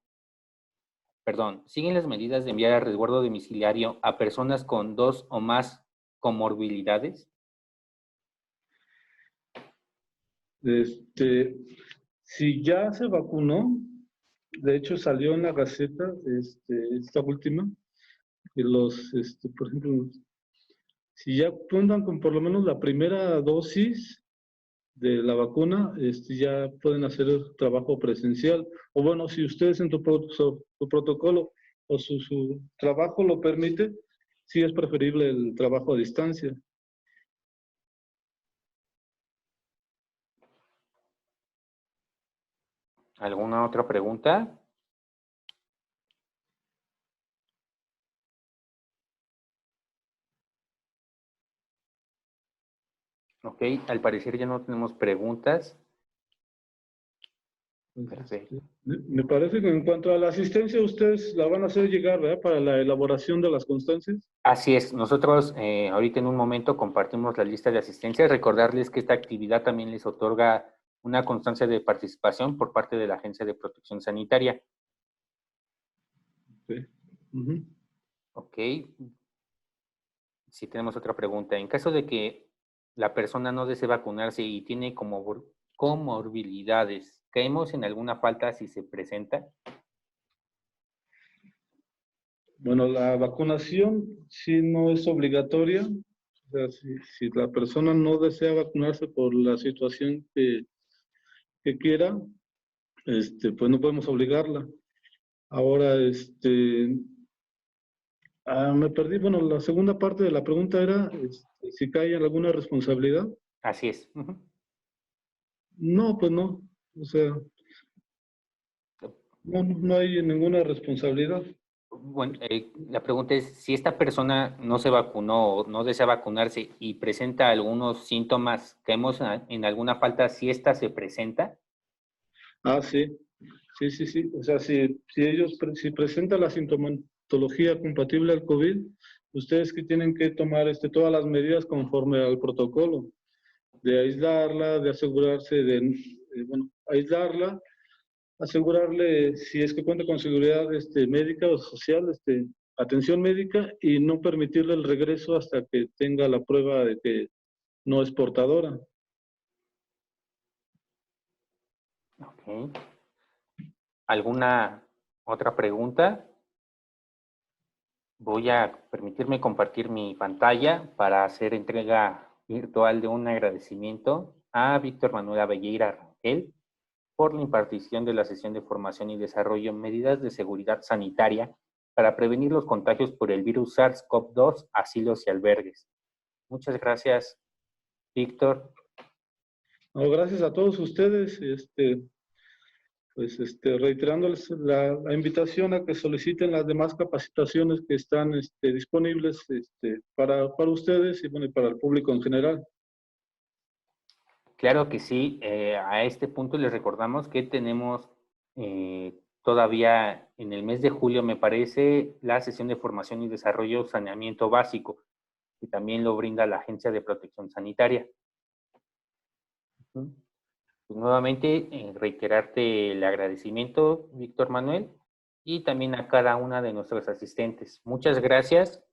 Perdón, ¿siguen las medidas de enviar a resguardo domiciliario a personas con 2 o más comorbilidades? Si ya se vacunó, De hecho, salió en la Gaceta, esta última, que por ejemplo, si ya cuentan con por lo menos la primera dosis de la vacuna, ya pueden hacer el trabajo presencial. O bueno, si ustedes en su protocolo o su trabajo lo permite, sí es preferible el trabajo a distancia. ¿Alguna otra pregunta? Ok, al parecer ya no tenemos preguntas. Perfecto. Me parece que en cuanto a la asistencia, ustedes la van a hacer llegar, ¿verdad? Para la elaboración de las constancias. Así es, nosotros ahorita en un momento compartimos la lista de asistencia. Recordarles que esta actividad también les otorga una constancia de participación por parte de la Agencia de Protección Sanitaria. Sí. Uh-huh. Ok. Si tenemos otra pregunta. En caso de que la persona no desee vacunarse y tiene comorbilidades, ¿caemos en alguna falta si se presenta? Bueno, la vacunación sí no es obligatoria. O sea, si la persona no desea vacunarse por la situación que quiera, pues no podemos obligarla. Ahora, me perdí. Bueno, la segunda parte de la pregunta era si cae alguna responsabilidad. Así es. Uh-huh. No, pues no. O sea, no hay ninguna responsabilidad. Bueno, la pregunta es, si esta persona no se vacunó o no desea vacunarse y presenta algunos síntomas, ¿caemos en alguna falta si esta se presenta? Ah, sí. Sí. O sea, si presentan la sintomatología compatible al COVID, ustedes que tienen que tomar todas las medidas conforme al protocolo, de aislarla, de asegurarse aislarla, asegurarle si es que cuenta con seguridad médica o social, atención médica y no permitirle el regreso hasta que tenga la prueba de que no es portadora. Ok. ¿Alguna otra pregunta? Voy a permitirme compartir mi pantalla para hacer entrega virtual de un agradecimiento a Víctor Manuel Abelleira Rangel por la impartición de la sesión de formación y desarrollo en medidas de seguridad sanitaria para prevenir los contagios por el virus SARS-CoV-2, asilos y albergues. Muchas gracias, Víctor. No, gracias a todos ustedes. Reiterándoles la invitación a que soliciten las demás capacitaciones que están disponibles para ustedes y bueno, y para el público en general. Claro que sí. A este punto les recordamos que tenemos todavía en el mes de julio, me parece, la sesión de formación y desarrollo saneamiento básico, que también lo brinda la Agencia de Protección Sanitaria. Pues nuevamente, reiterarte el agradecimiento, Víctor Manuel, y también a cada una de nuestros asistentes. Muchas gracias